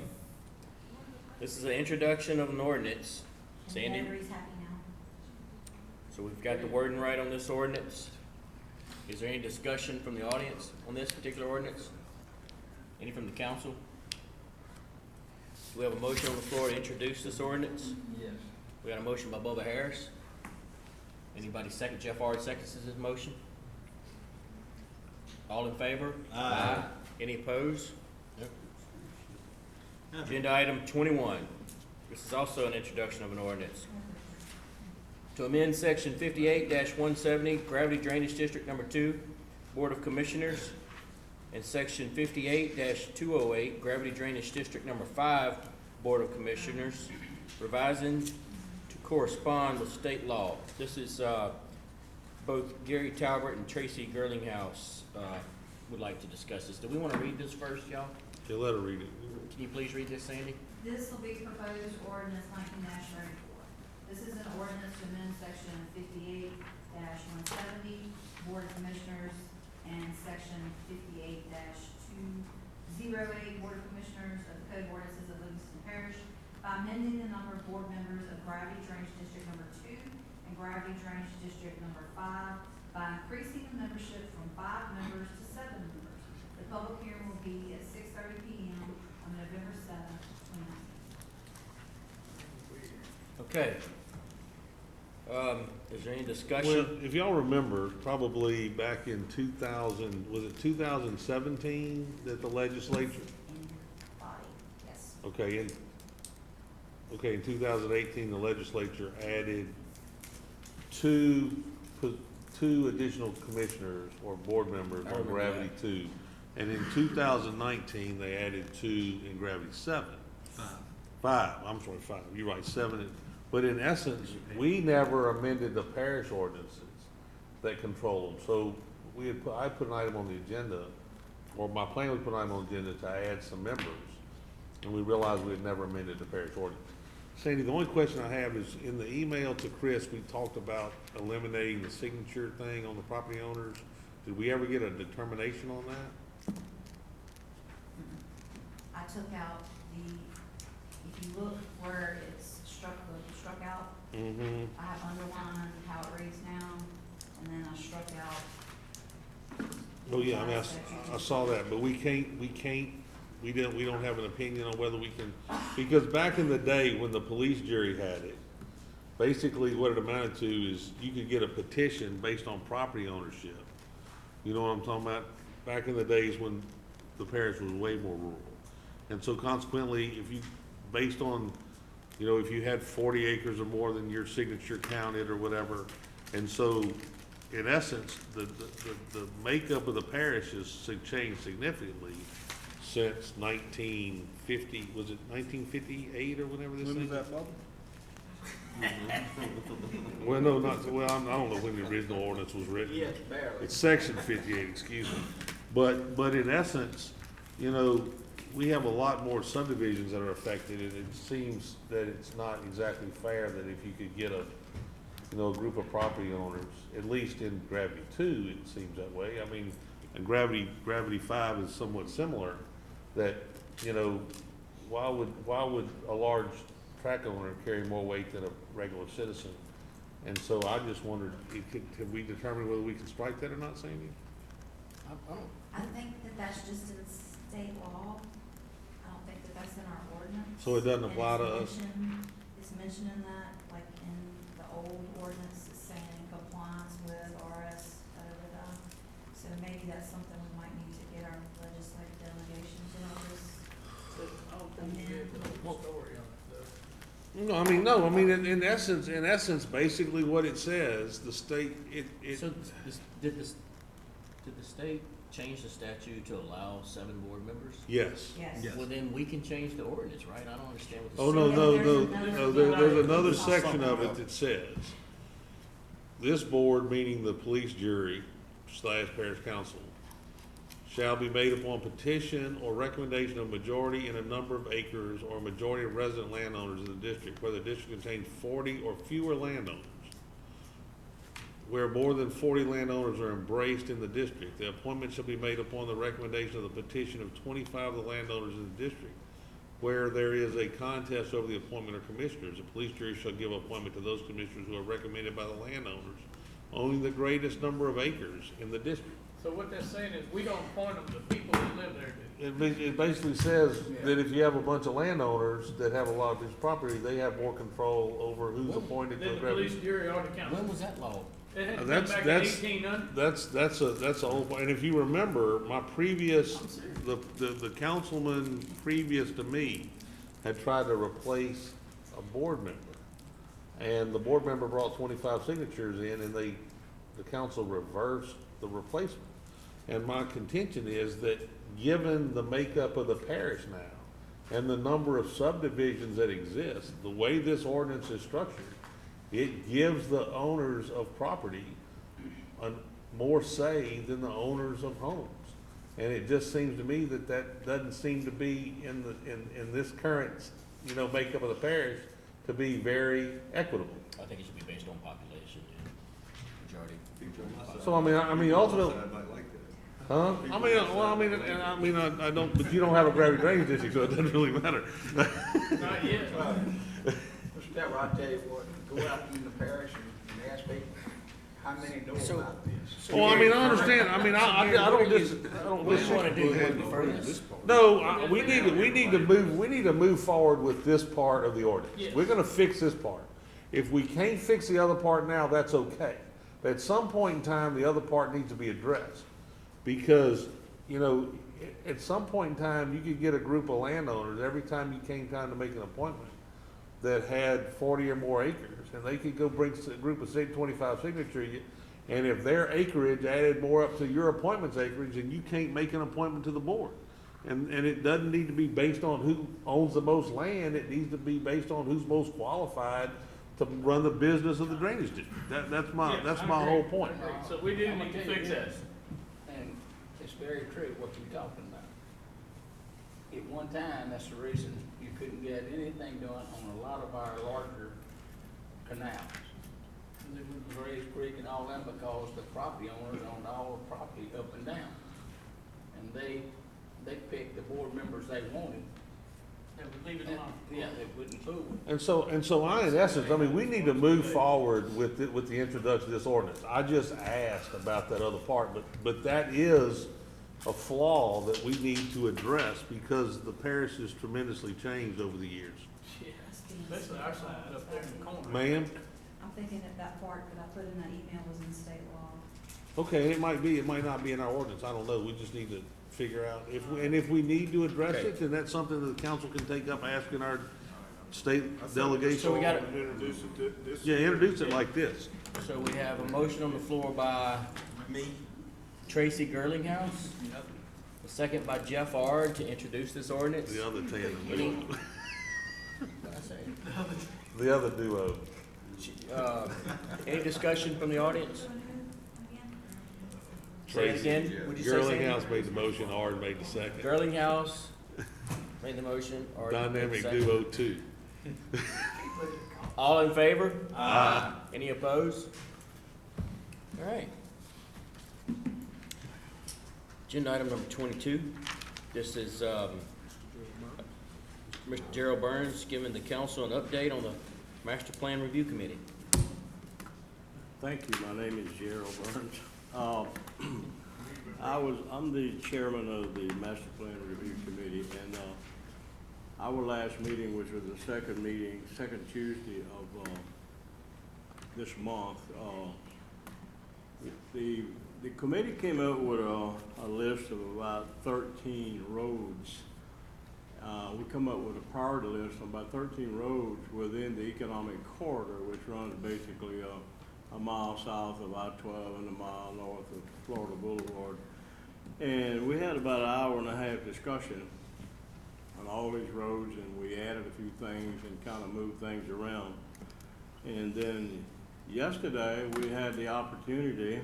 this is an introduction of an ordinance. And the Sandy? notary's happy now. So we've got the wording right on this ordinance. Is there any discussion from the audience on this particular ordinance? Any from the council? Do we have a motion on the floor to introduce this ordinance? Yes. We got a motion by Bubba Harris. Anybody second? Jeff Ard seconds his motion. All in favor? Aye. Any opposed? Agenda item 21. This is also an introduction of an ordinance. To amend section 58-170, gravity drainage district number 2, Board of Commissioners, and Section 58-208, Gravity Drainage District Number 5, Board of Commissioners, revising to correspond with state law. This is both Gary Talbert and Tracy Gerlinghouse would like to discuss this. Do we want to read this first, y'all? Okay, let her read it. Can you please read this, Sandy? This will be proposed ordinance 19-34. This is an ordinance to amend section 58-170, Board of Commissioners, and section 58-208, Board of Commissioners of the Code of Ordinances of Livingston Parish, by amending the number of board members of Gravity Drainage District Number 2 and Gravity Drainage District Number 5 by increasing the membership from 5 members to 7 members. The public hearing will be at 6:30 p.m. on November 7th, 2019. Okay. Is there any Well, discussion? if y'all remember, probably back in 2000, was it 2017 that the legislature? Body, yes. Okay, in 2018, the legislature added two additional commissioners or board members I on remember Gravity 2. And in 2019, they added 2 in Gravity 7. 5, I'm sorry, 5, you're right, 7. But in essence, we never amended the parish ordinances that control them. So I put an item on the agenda, or my plan was to put an item on the agenda to add some members. And we realized we had never amended the parish ordinance. Sandy, the only question I have is, in the email to Chris, we talked about eliminating the signature thing on the property owners. Did we ever get a determination on that? I took out if you look where it's struck out, Mm-hmm. I have underlined how it reads now, and then I struck out. Oh, yeah, I mean, I saw that, but we don't have an opinion on whether we can, because back in the day when the police jury had it, basically what it amounted to is you could get a petition based on property ownership. You know what I'm talking about? Back in the days when the parish was way more rural. And so consequently, if you, based on, you know, if you had 40 acres or more than your signature counted or whatever, and so in essence, the makeup of the parish has changed significantly since 1950, was it 1958 or whenever this thing? When was that, Bob? Well, no, not, well, I don't know when the original ordinance was written. Yes, barely. It's section 58, excuse me. But in essence, you know, we have a lot more subdivisions that are affected, and it seems that it's not exactly fair that if you could get a group of property owners, at least in Gravity 2, it seems that way. I mean, and Gravity 5 is somewhat similar, that, you know, why would a large tract owner carry more weight than a regular citizen? And so I just wondered, can we determine whether we can strike that or not, Sandy? I think that that's just in state law. I don't think that that's in our ordinance. So it doesn't And apply to it's us? It's mentioned in that, like in the old ordinance, it's saying in compliance with RS, da-da-da-da. So maybe that's something we might need to get our legislative delegation to help us. I don't think we have the whole story on it, though. No, I mean, in essence, basically what it says, the state, So did the state change the statute to allow 7 board members? Yes. Yes. Well, then we can change the ordinance, right? I don't understand what the. Oh, no, there's another section of it that says, this board, meaning the police jury / parish council, shall be made upon petition or recommendation of majority in a number of acres or majority of resident landowners in the district, where the district contains 40 or fewer landowners. Where more than 40 landowners are embraced in the district, the appointment shall be made upon the recommendation of the petition of 25 of the landowners in the district. Where there is a contest over the appointment of commissioners, the police jury shall give appointment to those commissioners who are recommended by the landowners, owning the greatest number of acres in the district. So what they're saying is, we don't appoint them, the people that live there do. It basically says that if you have a bunch of landowners that have a lot of this property, they have more control over who's appointed to Then the the police jury ought to count. When was that law? It had to come That's- back in that's- 1800. That's a whole, and if you remember, my previous, the councilman previous to me had tried to replace a board member. And the board member brought 25 signatures in, and the council reversed the replacement. And my contention is that given the makeup of the parish now and the number of subdivisions that exist, the way this ordinance is structured, it gives the owners of property more say than the owners of homes. And it just seems to me that that doesn't seem to be in this current, makeup of the parish to be very equitable. I think it should be based on population, majority. So I mean, ultimately, huh? I don't, but you don't have a gravity drainage district, so it doesn't really matter. Not yet. Mr. Deborah, I'll tell you what, go out in the parish and ask people how many know about this. Well, I mean, I understand, I mean, I don't What do you wanna do going further? No, we need to move forward with this part of the ordinance. Yes. We're gonna fix this part. If we can't fix the other part now, that's okay. But at some point in time, the other part needs to be addressed. Because, at some point in time, you could get a group of landowners, every time you came time to make an appointment, that had 40 or more acres, and they could go bring a group of 25 signatures, and if their acreage added more up to your appointment's acreage, then you can't make an appointment to the board. And it doesn't need to be based on who owns the most land, it needs to be based on who's most qualified to run the business of the drainage district. That's my whole point. I agree. So we do need to fix that. And it's very true what you're talking about. At one time, that's the reason you couldn't get anything done on a lot of our larger canals. Grays Creek and all them, because the property owners owned all the property up and down. And they picked the board members they wanted. They would leave it alone. Yeah, they wouldn't fool with. And so in essence, I mean, we need to move forward with the introduction of this ordinance. I just asked about that other part, but that is a flaw that we need to address because the parish has tremendously changed over the years. Yeah, especially our side up there in the corner. Ma'am? I'm thinking that part that I put in that email was in state law. Okay, it might not be in our ordinance, I don't know, we just need to figure out, if we need to address it, then that's something that the council can take up, asking our state delegation. So we got it. Introduce it to this. Yeah, introduce it like this. So we have a motion on the floor by Me? Tracy Girlinghouse, a second by Jeff Ard to introduce this ordinance. The other tandem Any- duo. What'd I say? The other duo. Any discussion from the audience? Say it again. Would you say Girlinghouse made the motion, Ard made the second. Girlinghouse made the motion. Ard made the Dynamic second. duo two. All in favor? Aye. Any opposed? All right. Agenda item number 22. This is Mr. Gerald Burns giving the council an update on the Master Plan Review Committee. Thank you. My name is Gerald Burns. I'm the chairman of the Master Plan Review Committee, and our last meeting, which was the second Tuesday of this month, the committee came up with a list of about 13 roads. We come up with a priority list of about 13 roads within the economic corridor, which runs basically a mile south of I-12 and a mile north of Florida Boulevard. And we had about an hour and a half discussion on all these roads, and we added a few things and kind of moved things around. And then yesterday, we had the opportunity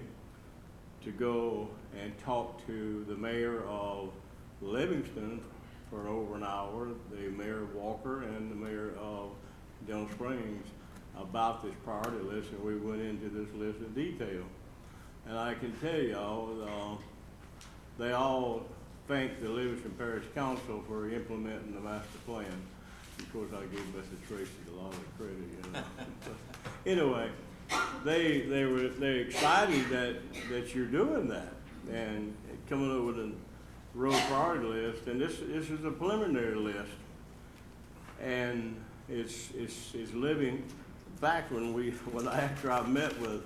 to go and talk to the mayor of Livingston for over an hour, the mayor of Walker and the mayor of Denham Springs, about this priority list, and we went into this list in detail. And I can tell y'all, they all thank the Livingston Parish Council for implementing the master plan. Of course, I give Mr. Tracy a lot of credit, Anyway, they're excited that you're doing that and coming up with a road priority list. And this is a preliminary list, and it's living. Back after I met with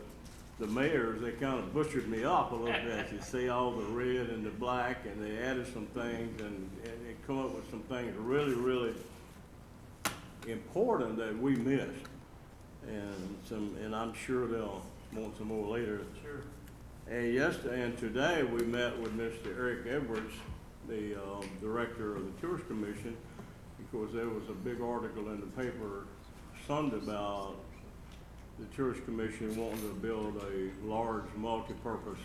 the mayors, they kind of butchered me up a little bit. You see all the red and the black, and they added some things, and they come up with some things really, really important that we missed. And I'm sure they'll want some more later. Sure. And today we met with Mr. Eric Edwards, the director of the Tourist Commission, because there was a big article in the paper Sunday about the Tourist Commission wanting to build a large multi-purpose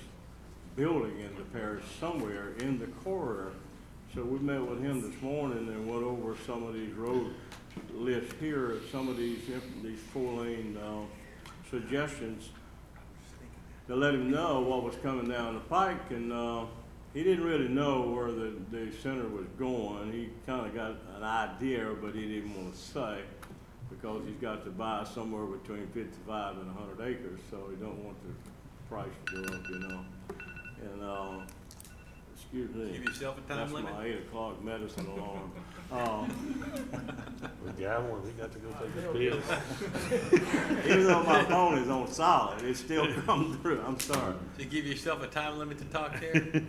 building in the parish somewhere in the corridor. So we met with him this morning and went over some of these road lists here, some of these 4-lane suggestions to let him know what was coming down the pike, and he didn't really know where the center was going. He kind of got an idea, but he didn't want to say, because he's got to buy somewhere between 55 and 100 acres, so he don't want the price to go up, you know. And excuse me. Give yourself a time limit. That's my 8 o'clock medicine alarm. We got one, we got to go take a pill. Even though my phone is on solid, it still comes through. I'm sorry. To give yourself a time limit to talk there?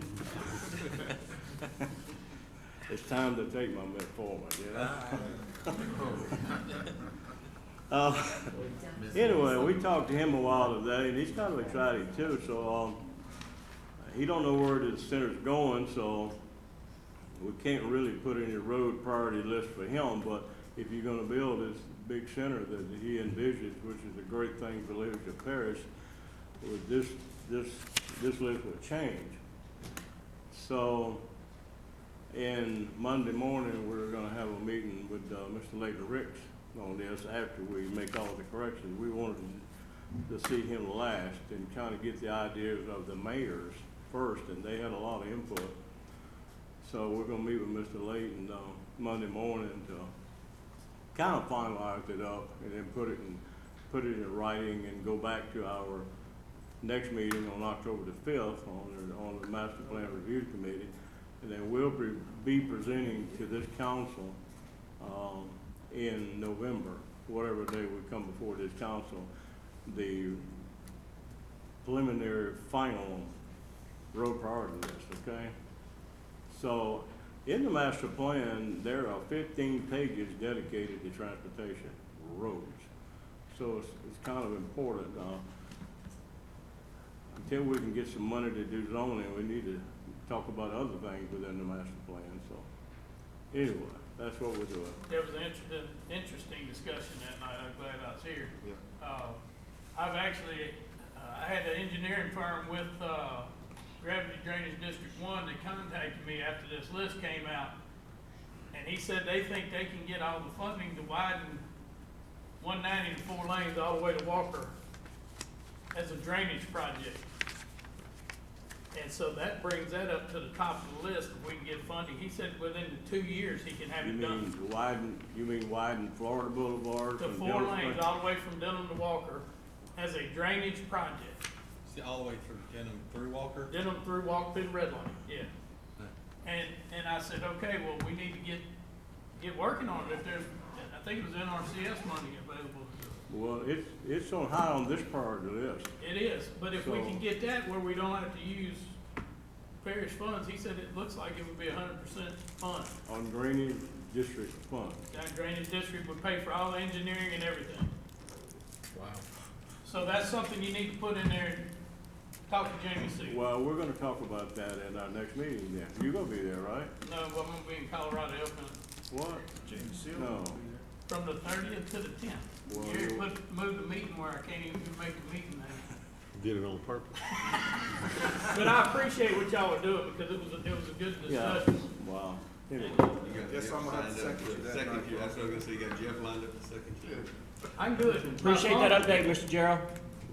It's time to take my metformin, you know? Anyway, we talked to him a while today, and he's kind of excited too. So he don't know where the center's going, so we can't really put any road priority list for him. But if you're going to build this big center that he envisions, which is a great thing for Leadership Parish, with this list will change. So, and Monday morning we're going to have a meeting with Mr. Leighton Ricks on this after we make all the corrections. We wanted to see him last and kind of get the ideas of the mayors first, and they had a lot of input. So we're going to meet with Mr. Leighton Monday morning to kind of finalize it up and then put it in writing and go back to our next meeting on October the 5th on the Master Plan Review Committee, and then we'll be presenting to this council in November, whatever day we come before this council, the preliminary final road priority list, okay? So in the master plan, there are 15 pages dedicated to transportation roads. So it's kind of important. Until we can get some money to do zoning, we need to talk about other things within the master plan. So anyway, that's what we're doing. There was an interesting discussion that night. I'm glad I was here. Yeah. I've actually, I had an engineering firm with Gravity Drainage District 1 that contacted me after this list came out, and he said they think they can get all the funding to widen 190 to 4 lanes all the way to Walker as a drainage project. And so that brings that up to the top of the list if we can get funding. He said within the 2 years he can have it done. You mean widen Florida Boulevard? To 4 lanes all the way from Denham to Walker as a drainage project. See, all the way from Denham through Walker? Denham through Walker to the red line, yeah. And I said, okay, well, we need to get working on it. If there's, I think it was NRCS money available to do it. Well, it's on high on this priority list. It is, but if we can get that where we don't have to use parish funds, he said it looks like it would be 100% fund. On drainage district funds. That drainage district would pay for all the engineering and everything. Wow. So that's something you need to put in there and talk to Jamie C. Well, we're gonna talk about that at our next meeting then. You're gonna be there, right? No, but I'm gonna be in Colorado helping What? Jamie C. No. From the 30th to the 10th. Well, You moved the meeting where I can't even make a meeting now. Did it on purpose. But I appreciate what y'all are doing because it was a good discussion. Wow. Anyway. Yes, I'm gonna have to second you. That's what I was gonna say, you got Jeff lined up to second you. I'm good. Appreciate that update, Mr. Gerald.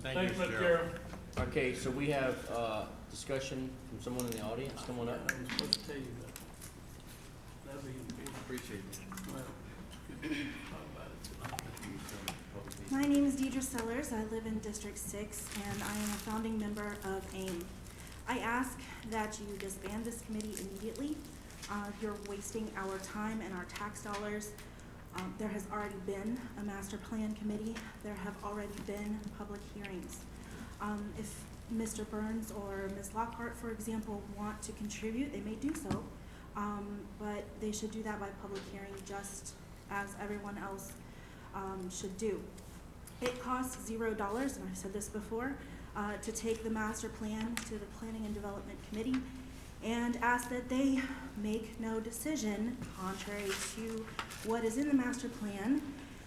Thanks, Mr. Gerald. Okay, so we have, discussion from someone in the audience. Come on up. I was supposed to tell you that. That'd be Appreciate it. My name is Deidre Sellers. I live in District 6, and I am a founding member of AIM. I ask that you disband this committee immediately. You're wasting our time and our tax dollars. There has already been a master plan committee. There have already been public hearings. If Mr. Burns or Ms. Lockhart, for example, want to contribute, they may do so, but they should do that by public hearing just as everyone else should do. It costs $0, and I've said this before, to take the master plan to the Planning and Development Committee and ask that they make no decision contrary to what is in the master plan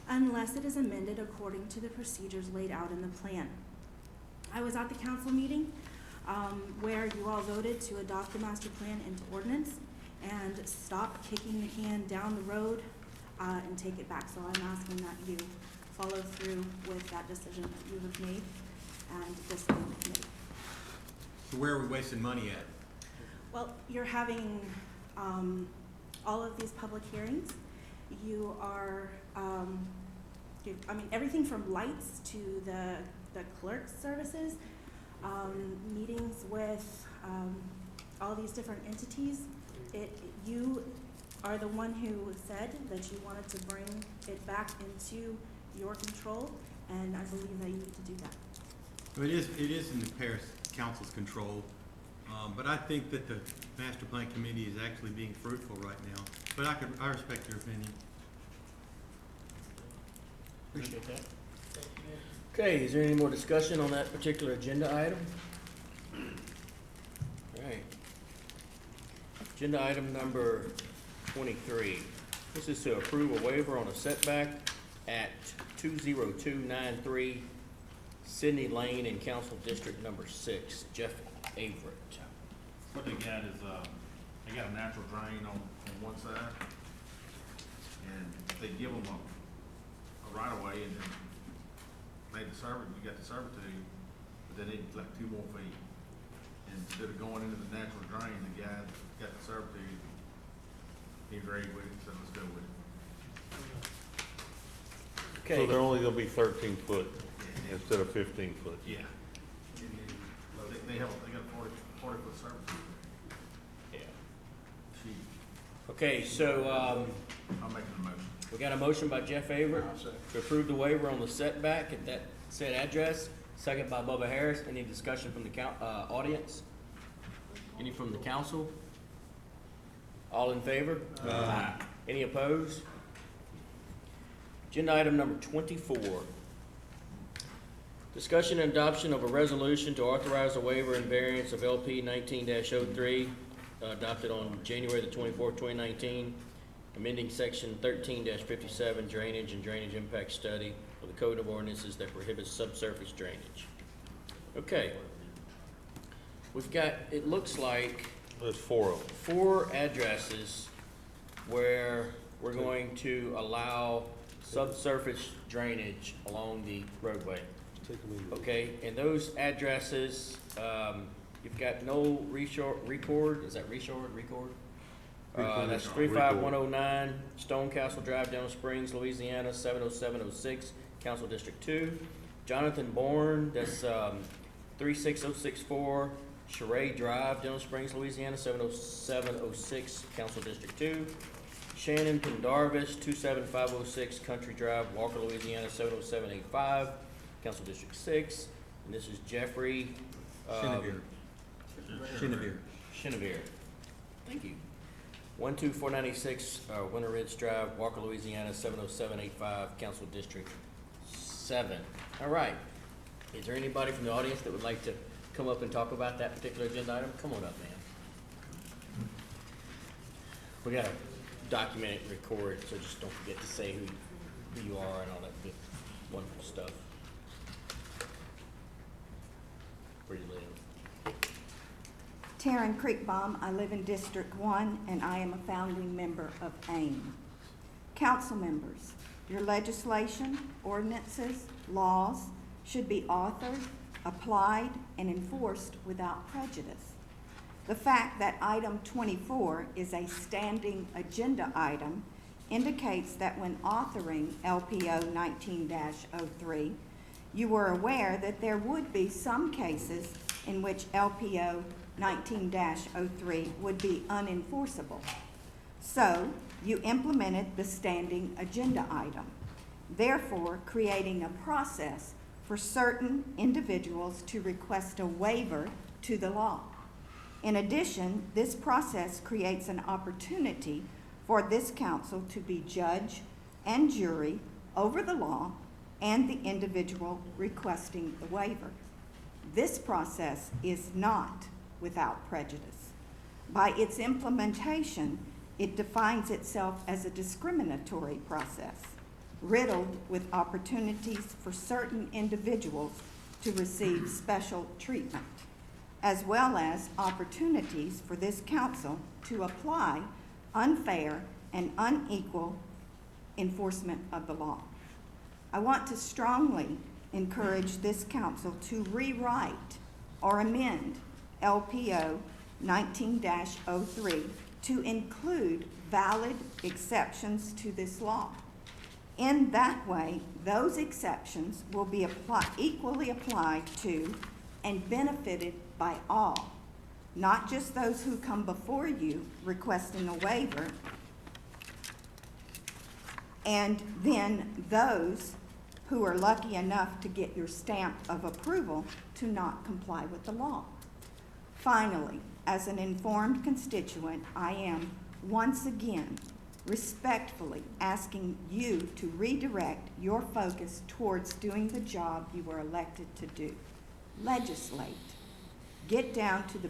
unless it is amended according to the procedures laid out in the plan. I was at the council meeting where you all voted to adopt the master plan into ordinance and stop kicking the can down the road and take it back. So I'm asking that you follow through with that decision that you have made and discipline the committee. So where are we wasting money at? Well, you're having all of these public hearings. You are, everything from lights to the clerk's services, meetings with all these different entities. You are the one who said that you wanted to bring it back into your control, and I believe that you need to do that. Well, it is in the parish council's control, but I think that the master plan committee is actually being fruitful right now. But I respect your opinion. Appreciate that. Okay, is there any more discussion on that particular agenda item? All right. Agenda item number 23. This is to approve a waiver on a setback at 20293 Sydney Lane in Council District number 6. Jeff Averett. What they got is, they got a natural drain on one side, and they give them a right of way, and then made the service, you got the servitude, but they need like 2 more feet. And instead of going into the natural drain, the guy that got the servitude, he agreed with it, so let's go with it. So Okay. they're only gonna be 13 foot instead of 15 foot. Yeah. They got a 40 foot servitude. Yeah. Gee, Okay, so, I'm making a motion. we got a motion by Jeff Averett to approve the waiver on the setback at that said address. Second by Bubba Harris. Any discussion from the audience? Any from the council? All in favor? Aye. Any opposed? Agenda item number 24. Discussion and adoption of a resolution to authorize a waiver and variance of LP 19-03, adopted on January the 24th, 2019, amending section 13-57 drainage and drainage impact study of the Code of Ordinances that prohibits subsurface drainage. Okay. We've got, it looks like There's 4 of them. 4 addresses where we're going to allow subsurface drainage along the roadway. Okay, and those addresses, you've got no record, is that record? That's 35109 Stonecastle Drive, Denham Springs, Louisiana, 70706, Council District 2. Jonathan Bourne, that's 36064 Sheree Drive, Denham Springs, Louisiana, 70706, Council District 2. Shannon Pendarvis, 27506 Country Drive, Walker, Louisiana, 70785, Council District 6. And this is Jeffrey Chenevere. Thank you. 12496 Winter Ridge Drive, Walker, Louisiana, 70785, Council District 7. All right. Is there anybody from the audience that would like to come up and talk about that particular agenda item? Come on up, man. We got to document it and record, so just don't forget to say who you are and all that good, wonderful stuff. Where do you live? Taryn Creekbaum. I live in District 1, and I am a founding member of AIM. Council members, your legislation, ordinances, laws should be authored, applied, and enforced without prejudice. The fact that item 24 is a standing agenda item indicates that when authoring LPO 19-03, you were aware that there would be some cases in which LPO 19-03 would be unenforceable. So, you implemented the standing agenda item, therefore creating a process for certain individuals to request a waiver to the law. In addition, this process creates an opportunity for this council to be judge and jury over the law and the individual requesting the waiver. This process is not without prejudice. By its implementation, it defines itself as a discriminatory process, riddled with opportunities for certain individuals to receive special treatment, as well as opportunities for this council to apply unfair and unequal enforcement of the law. I want to strongly encourage this council to rewrite or amend LPO 19-03 to include valid exceptions to this law. In that way, those exceptions will be equally applied to and benefited by all, not just those who come before you requesting a waiver, and then those who are lucky enough to get your stamp of approval to not comply with the law. Finally, as an informed constituent, I am once again respectfully asking you to redirect your focus towards doing the job you were elected to do. Legislate. Get down to the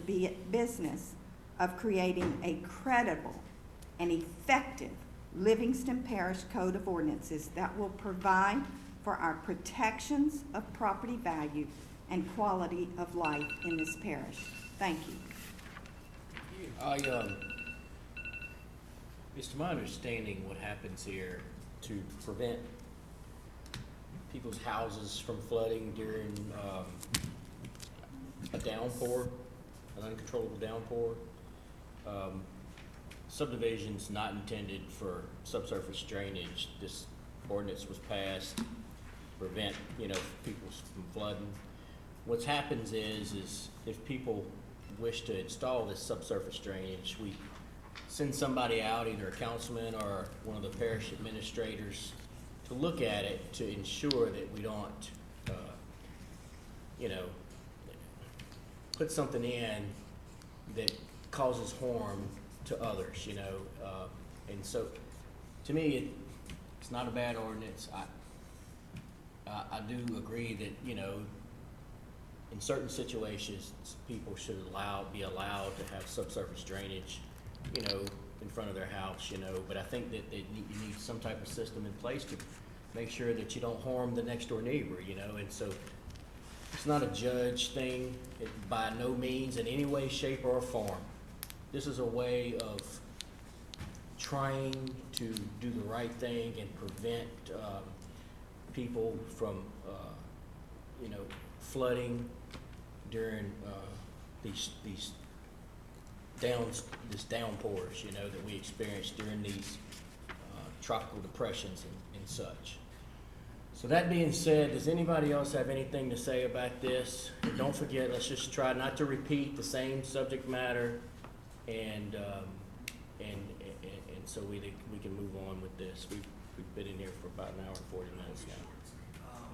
business of creating a credible and effective Livingston Parish Code of Ordinances that will provide for our protections of property value and quality of life in this parish. Thank you. It's to my understanding what happens here to prevent people's houses from flooding during a downpour, an uncontrollable downpour. Subdivision's not intended for subsurface drainage. This ordinance was passed to prevent, people from flooding. What happens is if people wish to install this subsurface drainage, we send somebody out, either a councilman or one of the parish administrators, to look at it to ensure that we don't, put something in that causes harm to others, and so, to me, it's not a bad ordinance. I do agree that, in certain situations, people should be allowed to have subsurface drainage, in front of their house, but I think that you need some type of system in place to make sure that you don't harm the next door neighbor, and so it's not a judge thing by no means in any way, shape, or form. This is a way of trying to do the right thing and prevent people from, flooding during these downpours, that we experience during these tropical depressions and such. So that being said, does anybody else have anything to say about this? And don't forget, let's just try not to repeat the same subject matter, and so we can move on with this. We've been in here for about an hour and 40 minutes now.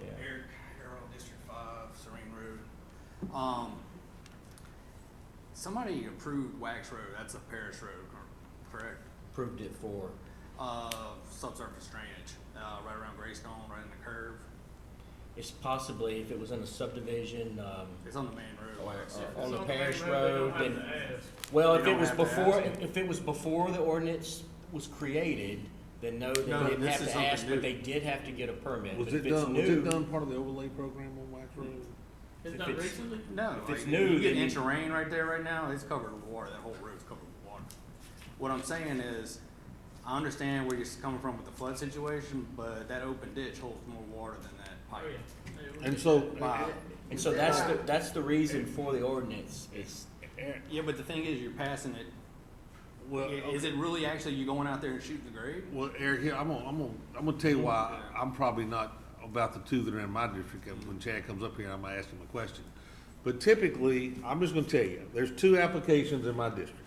Yeah. Eric Harold, District 5, Serene Road. Somebody approved Wax Road, that's a parish road, correct? Approved it for? Subsurface drainage, right around Greystone, right in the curve. It's possibly, if it was in a subdivision, It's on the main road. on the parish road, then, well, if it was before the ordinance was created, then no, they didn't have to ask, but they did have to get a permit. Was But it if it's done, was new- it done part of the overlay program on Wax Road? It's If done it's- recently? No, If it's like, new, you get then an inch of rain right there right now, it's covered with water, that whole road's covered with water. What I'm saying is, I understand where you're coming from with the flood situation, but that open ditch holds more water than that Oh, pipe. yeah. And so, And so that's the reason for the ordinance, is, Yeah, but the thing is, you're passing it, well, is it really actually you going out there and shooting the grade? well, Eric, here, I'm gonna tell you why I'm probably not about the two that are in my district. When Chad comes up here, I'm gonna ask him a question. But typically, I'm just gonna tell you, there's two applications in my district.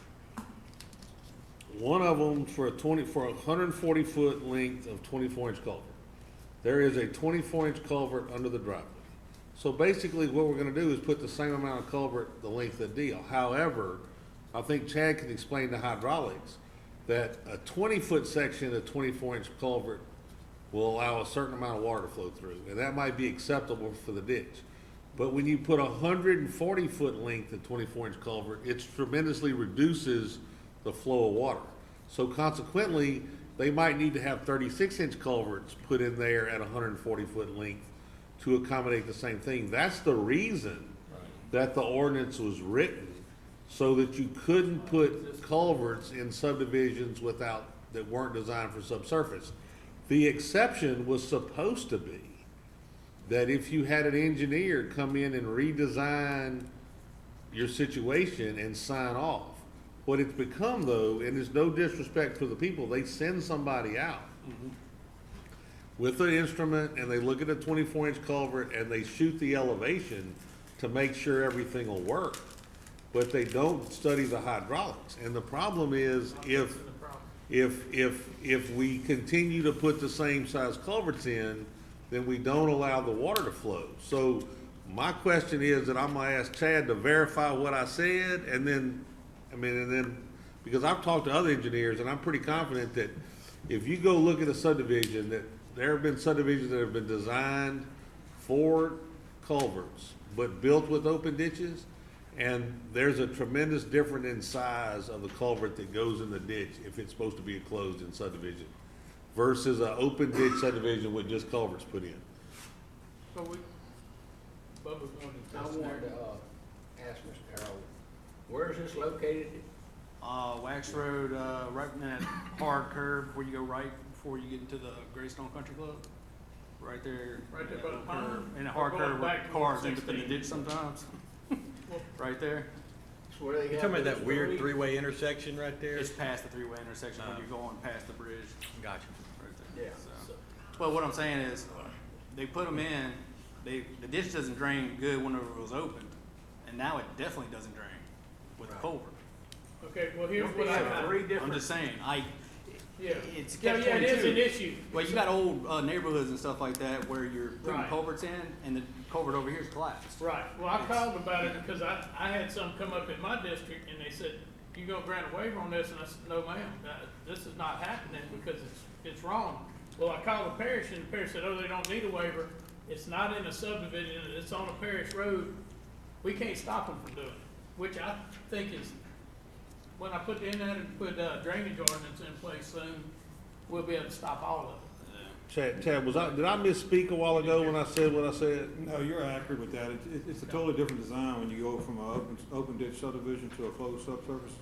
One of them for a 140-foot length of 24-inch culvert. There is a 24-inch culvert under the driveway. So basically, what we're gonna do is put the same amount of culvert the length of the deal. However, I think Chad can explain the hydraulics, that a 20-foot section of 24-inch culvert will allow a certain amount of water to flow through, and that might be acceptable for the ditch. But when you put 140-foot length of 24-inch culvert, it tremendously reduces the flow of water. So consequently, they might need to have 36-inch culverts put in there at 140-foot length to accommodate the same thing. That's the reason that the ordinance was written, so that you couldn't put culverts in subdivisions that weren't designed for subsurface. The exception was supposed to be that if you had an engineer come in and redesign your situation and sign off. What it's become though, and it's no disrespect to the people, they send somebody out with an instrument and they look at a 24-inch culvert and they shoot the elevation to make sure everything will work. But they don't study the hydraulics. And the problem is if we continue to put the same size culverts in, then we don't allow the water to flow. So my question is that I'm gonna ask Chad to verify what I said, and then, because I've talked to other engineers, and I'm pretty confident that if you go look at a subdivision, that there have been subdivisions that have been designed for culverts, but built with open ditches, and there's a tremendous difference in size of the culvert that goes in the ditch if it's supposed to be a closed-in subdivision versus an open ditch subdivision with just culverts put in. So Bubba's wanted to I touch wanted there. to, ask Mr. Harold, where is this located? Wax Road, right in that hard curve where you go right before you get into the Greystone Country Club. Right there. Right there by the curve, pond? in a hard Or going curve where back to cars end up in the 16? ditch sometimes. Right there. It's where they You have talking about those that weird three- three-way intersection right there? It's past the three-way intersection when you're going past the bridge. Gotcha. Right there. Yeah. So, but what I'm saying is, they put them in, the ditch doesn't drain good whenever it was opened, and now it definitely doesn't drain with the culvert. Okay, well, here's what We I have got. three different. I'm just saying, Yeah. it's Yeah, catch yeah, it is 22. an issue. Well, you got old neighborhoods and stuff like that where you're putting Right. culverts in, and the culvert over here is collapsed. Right, well, I called about it because I had some come up in my district and they said, you gonna grant a waiver on this? And I said, no ma'am, this is not happening because it's wrong. Well, I called the parish and the parish said, oh, they don't need a waiver. It's not in a subdivision, it's on a parish road. We can't stop them from doing it, which I think is, when I put in that and put drainage ordinance in place soon, we'll be able to stop all of it. Chad, did I misspeak a while ago when I said what I said? No, you're accurate with that. It's a totally different design when you go from an open ditch subdivision to a closed subsurface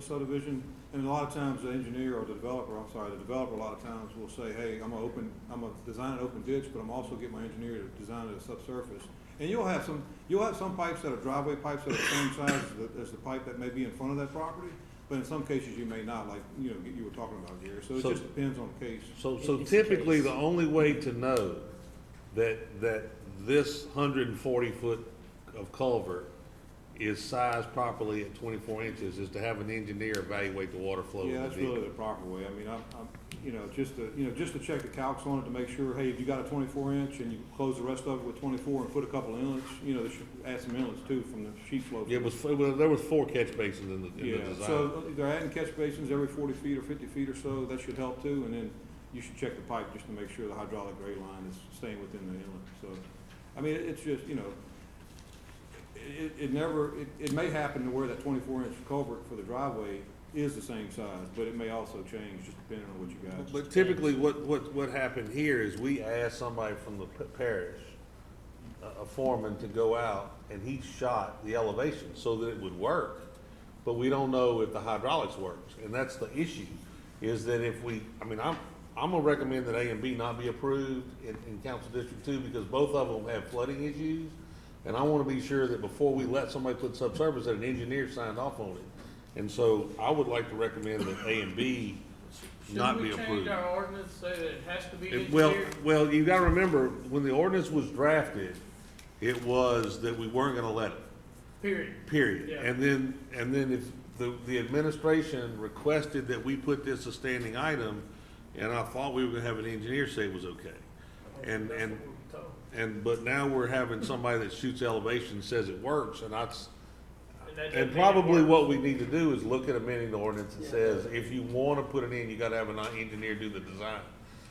subdivision. And a lot of times the engineer or the developer a lot of times will say, hey, I'm gonna design an open ditch, but I'm also get my engineer to design it as subsurface. And you'll have some pipes that are driveway pipes that are the same size as the pipe that may be in front of that property. But in some cases, you may not, like, you were talking about, Gary. So it just depends on the case. So typically, the only way to know that this 140-foot of culvert is sized properly at 24 inches is to have an engineer evaluate the water flow. Yeah, that's really the proper way. I mean, just to check the calcs on it to make sure, hey, if you got a 24-inch and you close the rest of it with 24 and put a couple inlets, they should add some inlets too from the sheet flow. Yeah, there was 4 catch basins in the design. So they're adding catch basins every 40 feet or 50 feet or so. That should help too. And then you should check the pipe just to make sure the hydraulic grade line is staying within the inlet. So, I mean, it's just, it may happen to where that 24-inch culvert for the driveway is the same size, but it may also change just depending on what you got. But typically, what happened here is we asked somebody from the parish, a foreman, to go out, and he shot the elevation so that it would work, but we don't know if the hydraulics works, and that's the issue, is that I'm gonna recommend that A and B not be approved in Council District 2, because both of them have flooding issues, and I wanna be sure that before we let somebody put subsurface, that an engineer signed off on it. And so I would like to recommend that A and B not be Shouldn't we approved. change our ordinance, say that it has to be Well, engineered? you gotta remember, when the ordinance was drafted, it was that we weren't gonna let it. Period. Yeah. And then if the administration requested that we put this a standing item, and I thought we were gonna have an engineer say it was okay. But now we're having somebody that shoots elevation, says it works, and probably what we need to do is look at amending the ordinance that says, if you wanna put it in, you gotta have an engineer do the design.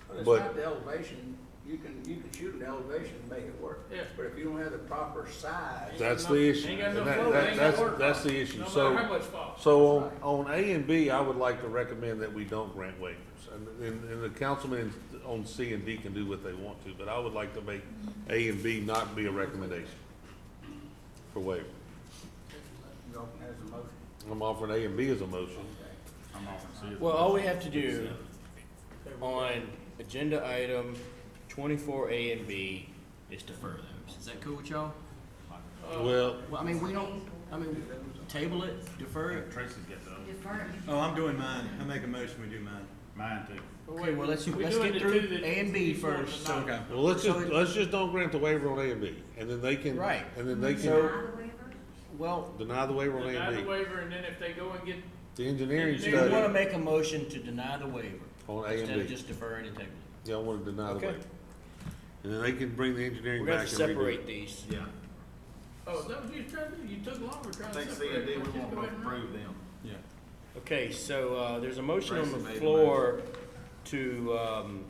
But it's But- not the elevation, you can shoot an elevation and make it work. Yeah. But if you don't have the proper size. That's the issue. Ain't got no And that- flow, that- ain't got work. That's the issue. No So, matter how much fall. so on A and B, I would like to recommend that we don't grant waivers. And the councilmen on C and D can do what they want to, but I would like to make A and B not be a recommendation for waiver. You know, as a motion. I'm offering A and B as a motion. I'm offering C. Well, all we have to do on agenda item 24A and B is defer those. Is that cool with y'all? Well, Well, I mean, table it, defer it. Tracy's got those. Defer. Oh, I'm doing mine. I make a motion, we do mine. Mine too. Okay, well, let's We get doing the through two that A and B he's wanting first. to know. Okay. well, let's just don't grant the waiver on A and B, and then they can. Right. And then they can So, well, deny the waiver on A Deny and the B. waiver, and then if they go and get, The engineering we Engineering want to study make a motion to deny the waiver on A instead and of B. just deferring and tabling it. Y'all want to deny the Okay. waiver. And then they can bring the engineering We're gonna back have and to redo separate it. these. Yeah. oh, is that what you were trying to do? You took longer I trying to think C separate. and D, we Let's just want go both ahead and approve them. Yeah. Okay, so, there's a motion on Tracy the made the floor to,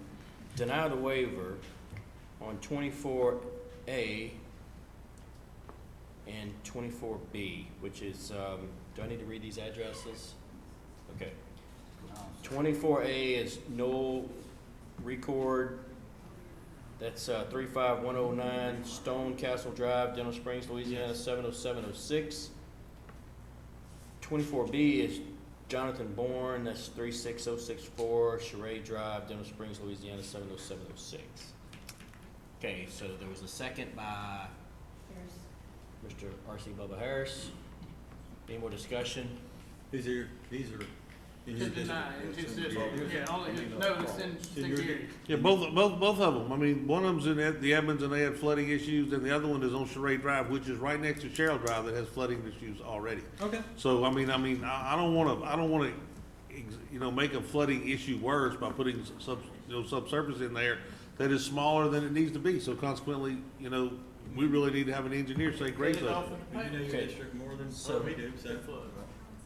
deny the waiver on 24A and 24B, which is, do I need to read these addresses? Okay. 24A is no record, that's 35109 Stone Castle Drive, Dental Springs, Louisiana 70706. 24B is Jonathan Bourne, that's 36064 Charade Drive, Dental Springs, Louisiana 70706. Okay, so there was a second by Mr. R.C. Bubba Harris. Any more discussion? These are in To your deny, district. it's just, yeah, only, no, it's in security. Yeah, both of them. I mean, one of them's in the Edmonds and they had flooding issues, and the other one is on Charade Drive, which is right next to Sherrill Drive that has flooding issues already. Okay. So, I don't wanna, make a flooding issue worse by putting subsurface in there that is smaller than it needs to be. So consequently, we really need to have an engineer say grade Get it off something. of the You know paper. your Okay. district more than So- we do, so.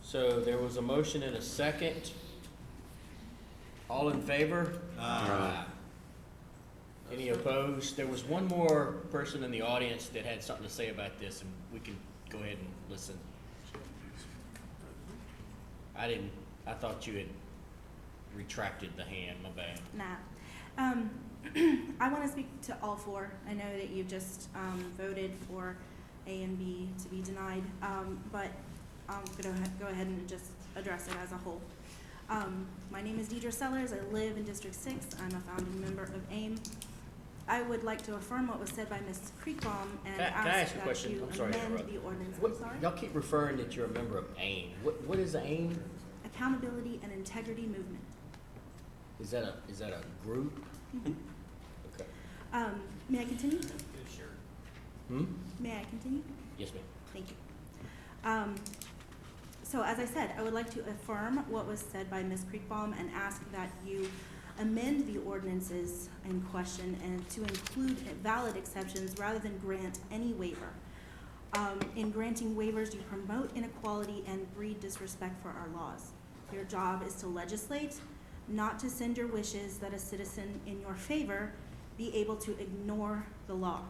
So there was a motion and a second. All in favor? Aye. Any opposed? There was one more person in the audience that had something to say about this, and we can go ahead and listen. I thought you had retracted the hand, my bad. Nah. I want to speak to all four. I know that you just voted for A and B to be denied, but I'm going to go ahead and just address it as a whole. My name is Deidre Sellers. I live in District 6. I'm a founding member of AIM. I would like to affirm what was said by Ms. Creekbaum and Can I ask ask a that question? you I'm sorry to amend interrupt. the ordinance. What- I'm sorry? Y'all keep referring that you're a member of AIM. What is AIM? Accountability and Integrity Movement. Is that a group? Okay. May I continue? Hmm? May I continue? Yes, ma'am. Thank you. So as I said, I would like to affirm what was said by Ms. Creekbaum and ask that you amend the ordinances in question and to include valid exceptions rather than grant any waiver. In granting waivers, you promote inequality and breed disrespect for our laws. Your job is to legislate, not to send your wishes that a citizen in your favor be able to ignore the law.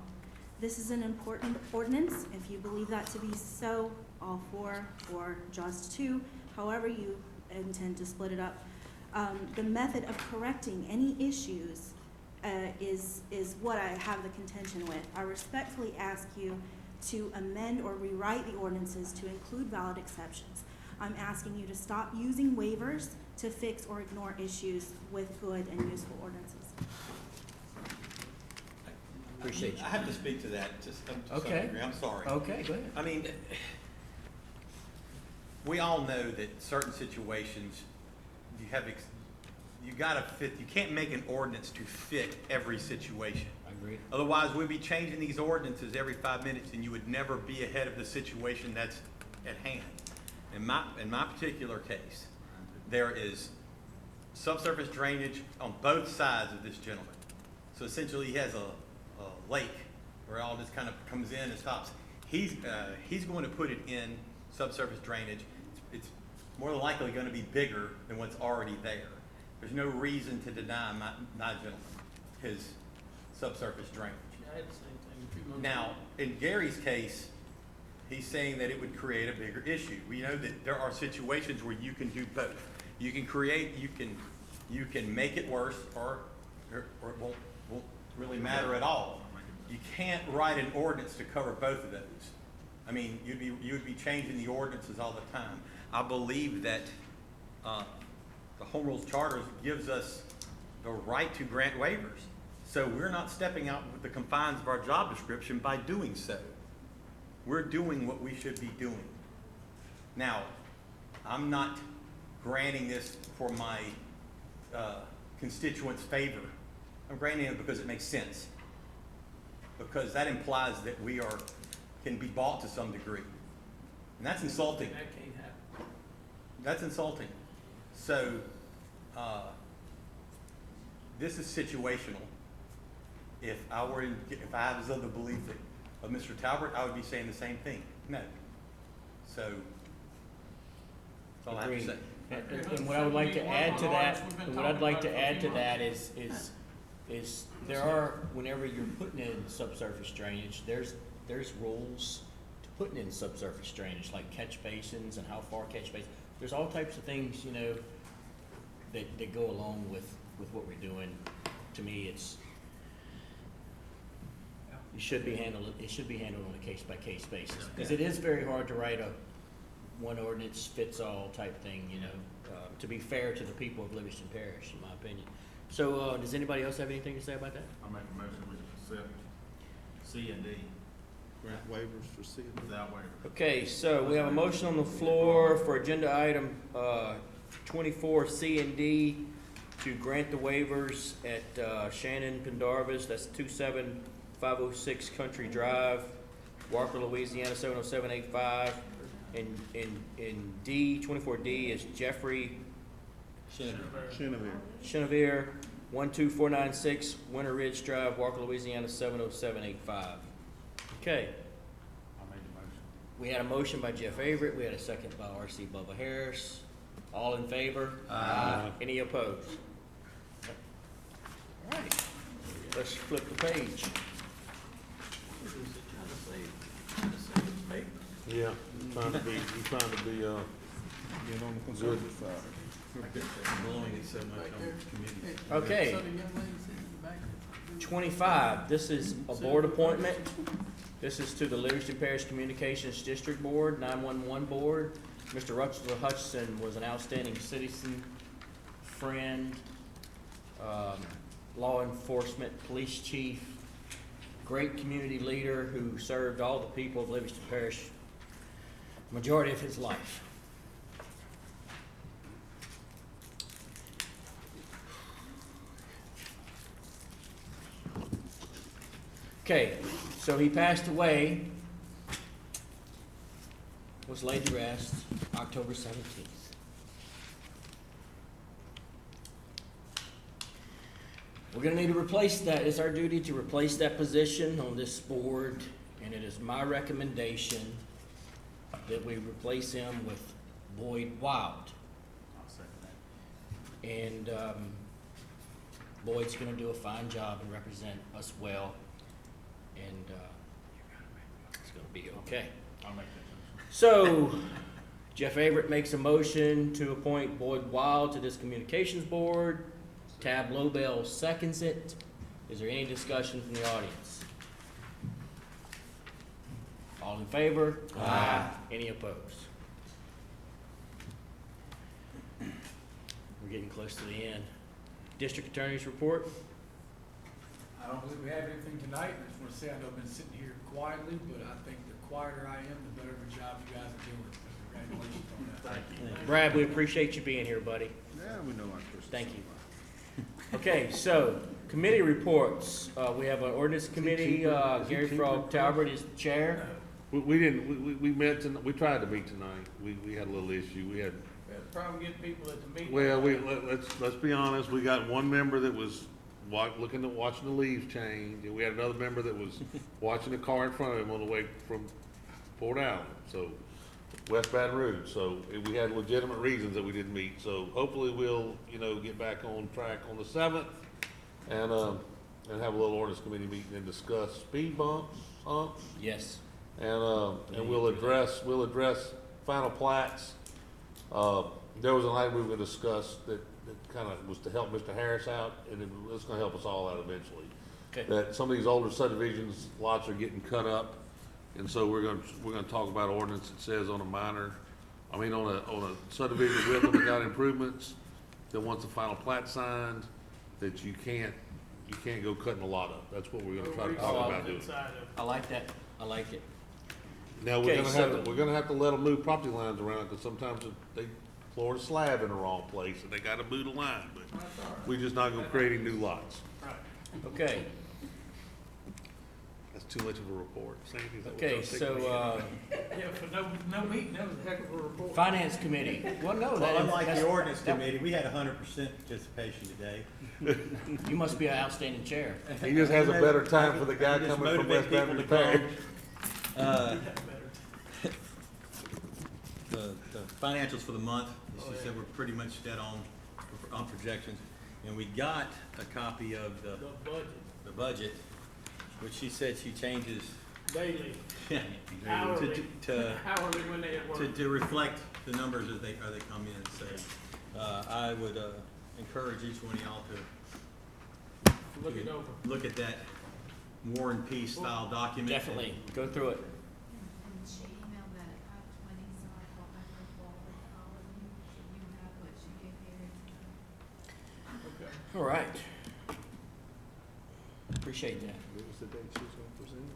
This is an important ordinance. If you believe that to be so, all four or just two, however you intend to split it up. The method of correcting any issues is what I have the contention with. I respectfully ask you to amend or rewrite the ordinances to include valid exceptions. I'm asking you to stop using waivers to fix or ignore issues with good and useful ordinances. Appreciate you. I have to speak to that to some Okay. degree. I'm sorry. Okay, go ahead. I mean, we all know that certain situations, you gotta fit, you can't make an ordinance to fit every situation. I agree. Otherwise, we'd be changing these ordinances every 5 minutes and you would never be ahead of the situation that's at hand. In my particular case, there is subsurface drainage on both sides of this gentleman. So essentially he has a lake where all this kind of comes in and stops. He's going to put it in subsurface drainage. It's more than likely going to be bigger than what's already there. There's no reason to deny my gentleman his subsurface drainage. I had the same thing a few months Now, ago. in Gary's case, he's saying that it would create a bigger issue. We know that there are situations where you can do both. You can create, you can make it worse, or it won't really matter at all. You can't write an ordinance to cover both of those. I mean, you would be changing the ordinances all the time. I believe that the Home Rules Charter gives us the right to grant waivers. So we're not stepping out with the confines of our job description by doing so. We're doing what we should be doing. Now, I'm not granting this for my constituents' favor. I'm granting it because it makes sense. Because that implies that we can be bought to some degree. And that's insulting. That can't happen. That's insulting. So, this is situational. If I was of the belief of Mr. Talbert, I would be saying the same thing. No. So, that's all I have to say. And what I would like to add to that, is there are, whenever you're putting in subsurface drainage, there's rules to putting in subsurface drainage, like catch basins and how far catch basins. There's all types of things, you know, that go along with what we're doing. To me, it should be handled on a case by case basis, because it is very hard to write a one ordinance fits all type thing, you know, to be fair to the people of Livingston Parish, in my opinion. So, does anybody else have anything to say about that? I'll make a motion we accept C and D. Grant waivers for C and D. Without waiver. Okay, so we have a motion on the floor for agenda item 24 C and D to grant the waivers at Shannon Pendarvis, that's 27506 Country Drive, Walker, Louisiana 70785. And D, 24D is Jeffrey Chenevere, 12496 Winter Ridge Drive, Walker, Louisiana 70785. Okay. I made the motion. We had a motion by Jeff Averett, we had a second by R.C. Bubba Harris. All in favor? Aye. Any opposed? All right, let's flip the page. What is it trying to say it's paper? Yeah, trying to be, good. Blowing it so much on committee. Okay. So the young lady sitting in the back. 25, this is a board appointment. This is to the Livingston Parish Communications District Board, 911 Board. Mr. Russell Hutchison was an outstanding citizen, friend, law enforcement, police chief, great community leader who served all the people of Livingston Parish majority of his life. Okay, so he passed away, was laid to rest October 17th. We're gonna need to replace that. It's our duty to replace that position on this board, and it is my recommendation that we replace him with Boyd Wild. I'll second that. And Boyd's gonna do a fine job and represent us well, and it's gonna be okay. I'll make that motion. So, Jeff Averett makes a motion to appoint Boyd Wild to this communications board. Tab Lobel seconds it. Is there any discussion from the audience? All in favor? Aye. Any opposed? We're getting close to the end. District Attorney's report? I don't believe we have anything tonight. I just want to say, I know I've been sitting here quietly, but I think the quieter I am, the better of a job you guys are doing. So congratulations on that. Thank you. Brad, we appreciate you being here, buddy. Yeah, we know our Christmas. Thank you. Okay, so, committee reports. We have an ordinance committee, Gary Frog Talbert is the chair. We didn't, we met tonight, we tried to meet tonight. We had a little issue. We had, We had a problem getting people at the meeting. well, let's be honest, we got one member that was watching the leaves change, and we had another member that was watching the car in front of him on the way from Port Allen, so, West Baton Rouge. So, we had legitimate reasons that we didn't meet, so hopefully we'll, get back on track on the 7th. And, and have a little ordinance committee meeting and discuss speed bumps, humps, Yes. and we'll address final plats. There was an item we were gonna discuss that kinda was to help Mr. Harris out, and it's gonna help us all out eventually. Okay. That some of these older subdivisions, lots are getting cut up, and so we're gonna talk about ordinance that says on a subdivision with them that got improvements, that once the final plat signed, that you can't go cutting a lot up. That's what we're gonna try to talk about doing. I like that. I like it. Now, Okay, we're gonna have to let them move property lines around, because sometimes they floor the slab in the wrong place, and they gotta move the line, but we're just not gonna create any new lots. Okay. That's too much of a report. Sandy, is that what Okay, y'all think? so, Yeah, for no meeting, that was a heck of a report. Finance Committee. Well, no, Well, that unlike that's- the ordinance that- committee, we had 100% participation today. You must be an outstanding chair. He just has a better time for the guy Just coming from motivate West people Baton to Rouge. come. The financials for the month, as she said, we're pretty much dead on projections. And we got a copy of The budget, the budget, which she said she changes daily, to, hourly, to, hourly when they at work. to reflect the numbers as they come in. So, I would, encourage each one of y'all to Look it over. look at that War and Peace style document. Definitely. Go through it. And she emailed that at 5:20, so I thought I could forward all of you, so you have what she gave Harry. Okay. All right. Appreciate that. What was the date she was gonna present?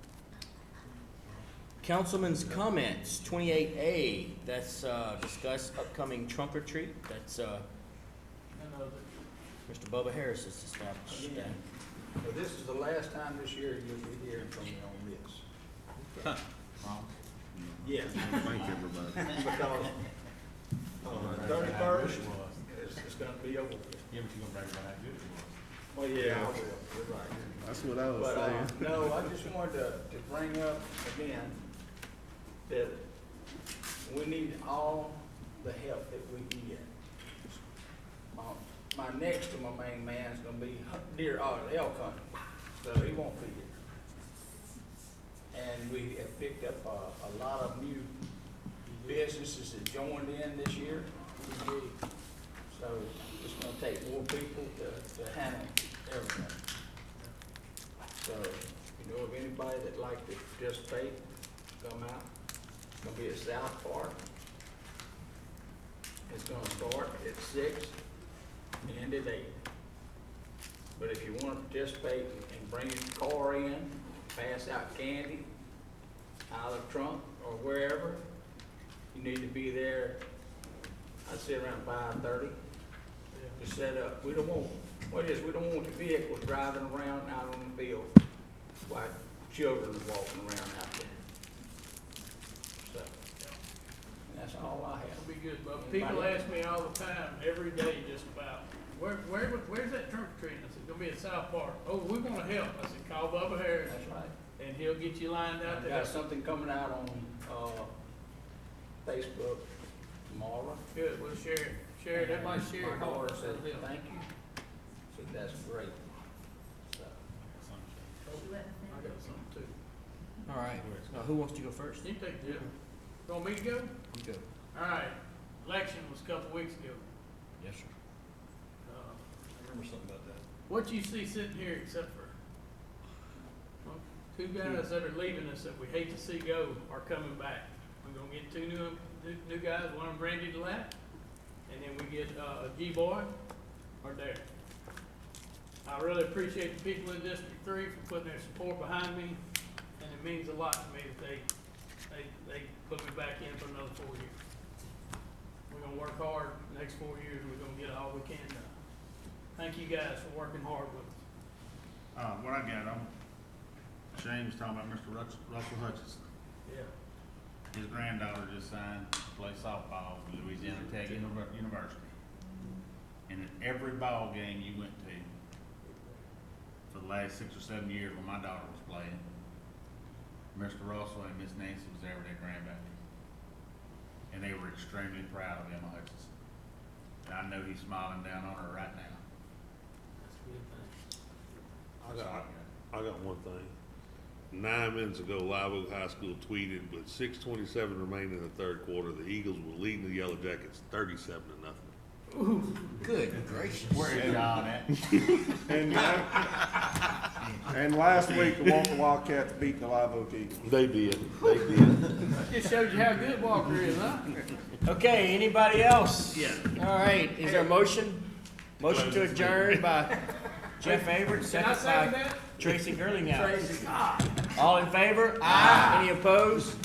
Councilman's comments, 28A, that's, discuss upcoming trunk or treat. That's, And, Mr. Bubba Harris has established that. So this is the last time this year you'll be hearing from me on this. Yes. Thank everybody. Because, 31st, it's gonna be over. Yeah, but you're gonna brag about how good it was. Well, yeah, I will, you're right. That's what I was But, saying. no, I just wanted to bring up again that we need all the help that we can get. My next to my main man is gonna be deer, elk hunting, so he won't be here. And we have picked up a lot of new businesses that joined in this year. So it's gonna take more people to handle everything. So, you know, if anybody that'd like to participate, come out. It's gonna be at South Park. It's gonna start at 6 and end at 8. But if you wanna participate and bring your car in, pass out candy out of the trunk or wherever, you need to be there, I'd say around 5:30 to set up. We don't want the vehicles driving around out on the field while children are walking around out there. So, that's all I have. It'll be good, but people ask me all the time, every day, just about, where's that trunk or treat? I said, gonna be at South Park. Oh, we wanna help. I said, call Bubba Harris. That's right. And he'll get you lined out I've there. got something coming out on, Facebook tomorrow. Good, we'll share it. Share it, everybody share it. My daughter said, thank you. Said, that's great. So, I got something too. All right. Now, who wants to go first? You take the, want me to go? You go. All right, election was a couple weeks ago. Yes, sir. I remember something about that. What you see sitting here except for two guys that are leaving us that we hate to see go are coming back. We're gonna get two new guys, one of them Randy DeLapp, and then we get, G-Boy or Derek. I really appreciate the people in District 3 for putting their support behind me, and it means a lot to me that they put me back in for another 4 years. We're gonna work hard the next 4 years, and we're gonna get all we can done. Thank you guys for working hard with us. What I got, Shane was talking about Mr. Russell Hutchinson. Yeah. His granddaughter just signed to play softball for Louisiana Tech University. And at every ball game you went to for the last 6 or 7 years when my daughter was playing, Mr. Russell and Miss Nancy was there with their grandbaby. And they were extremely proud of Emma Hutchinson. And I know he's smiling down on her right now. That's a good thing. I I got one thing. 9 minutes ago, Live Oak High School tweeted, with 6:27 remaining in the third quarter, the Eagles were leading the Yellow Jackets 37-0. Good gracious. Where's John at? And last week, the Walker Wildcats beat the Live Oak Eagles. They did. They did. Just showed you how good Walker is, huh? Okay, anybody else? Yeah. All right, is there a motion? Motion to adjourn by Jeff Avery, second second by that? Tracy Gurlinghouse. Tracy. All in favor? Aye. Any opposed?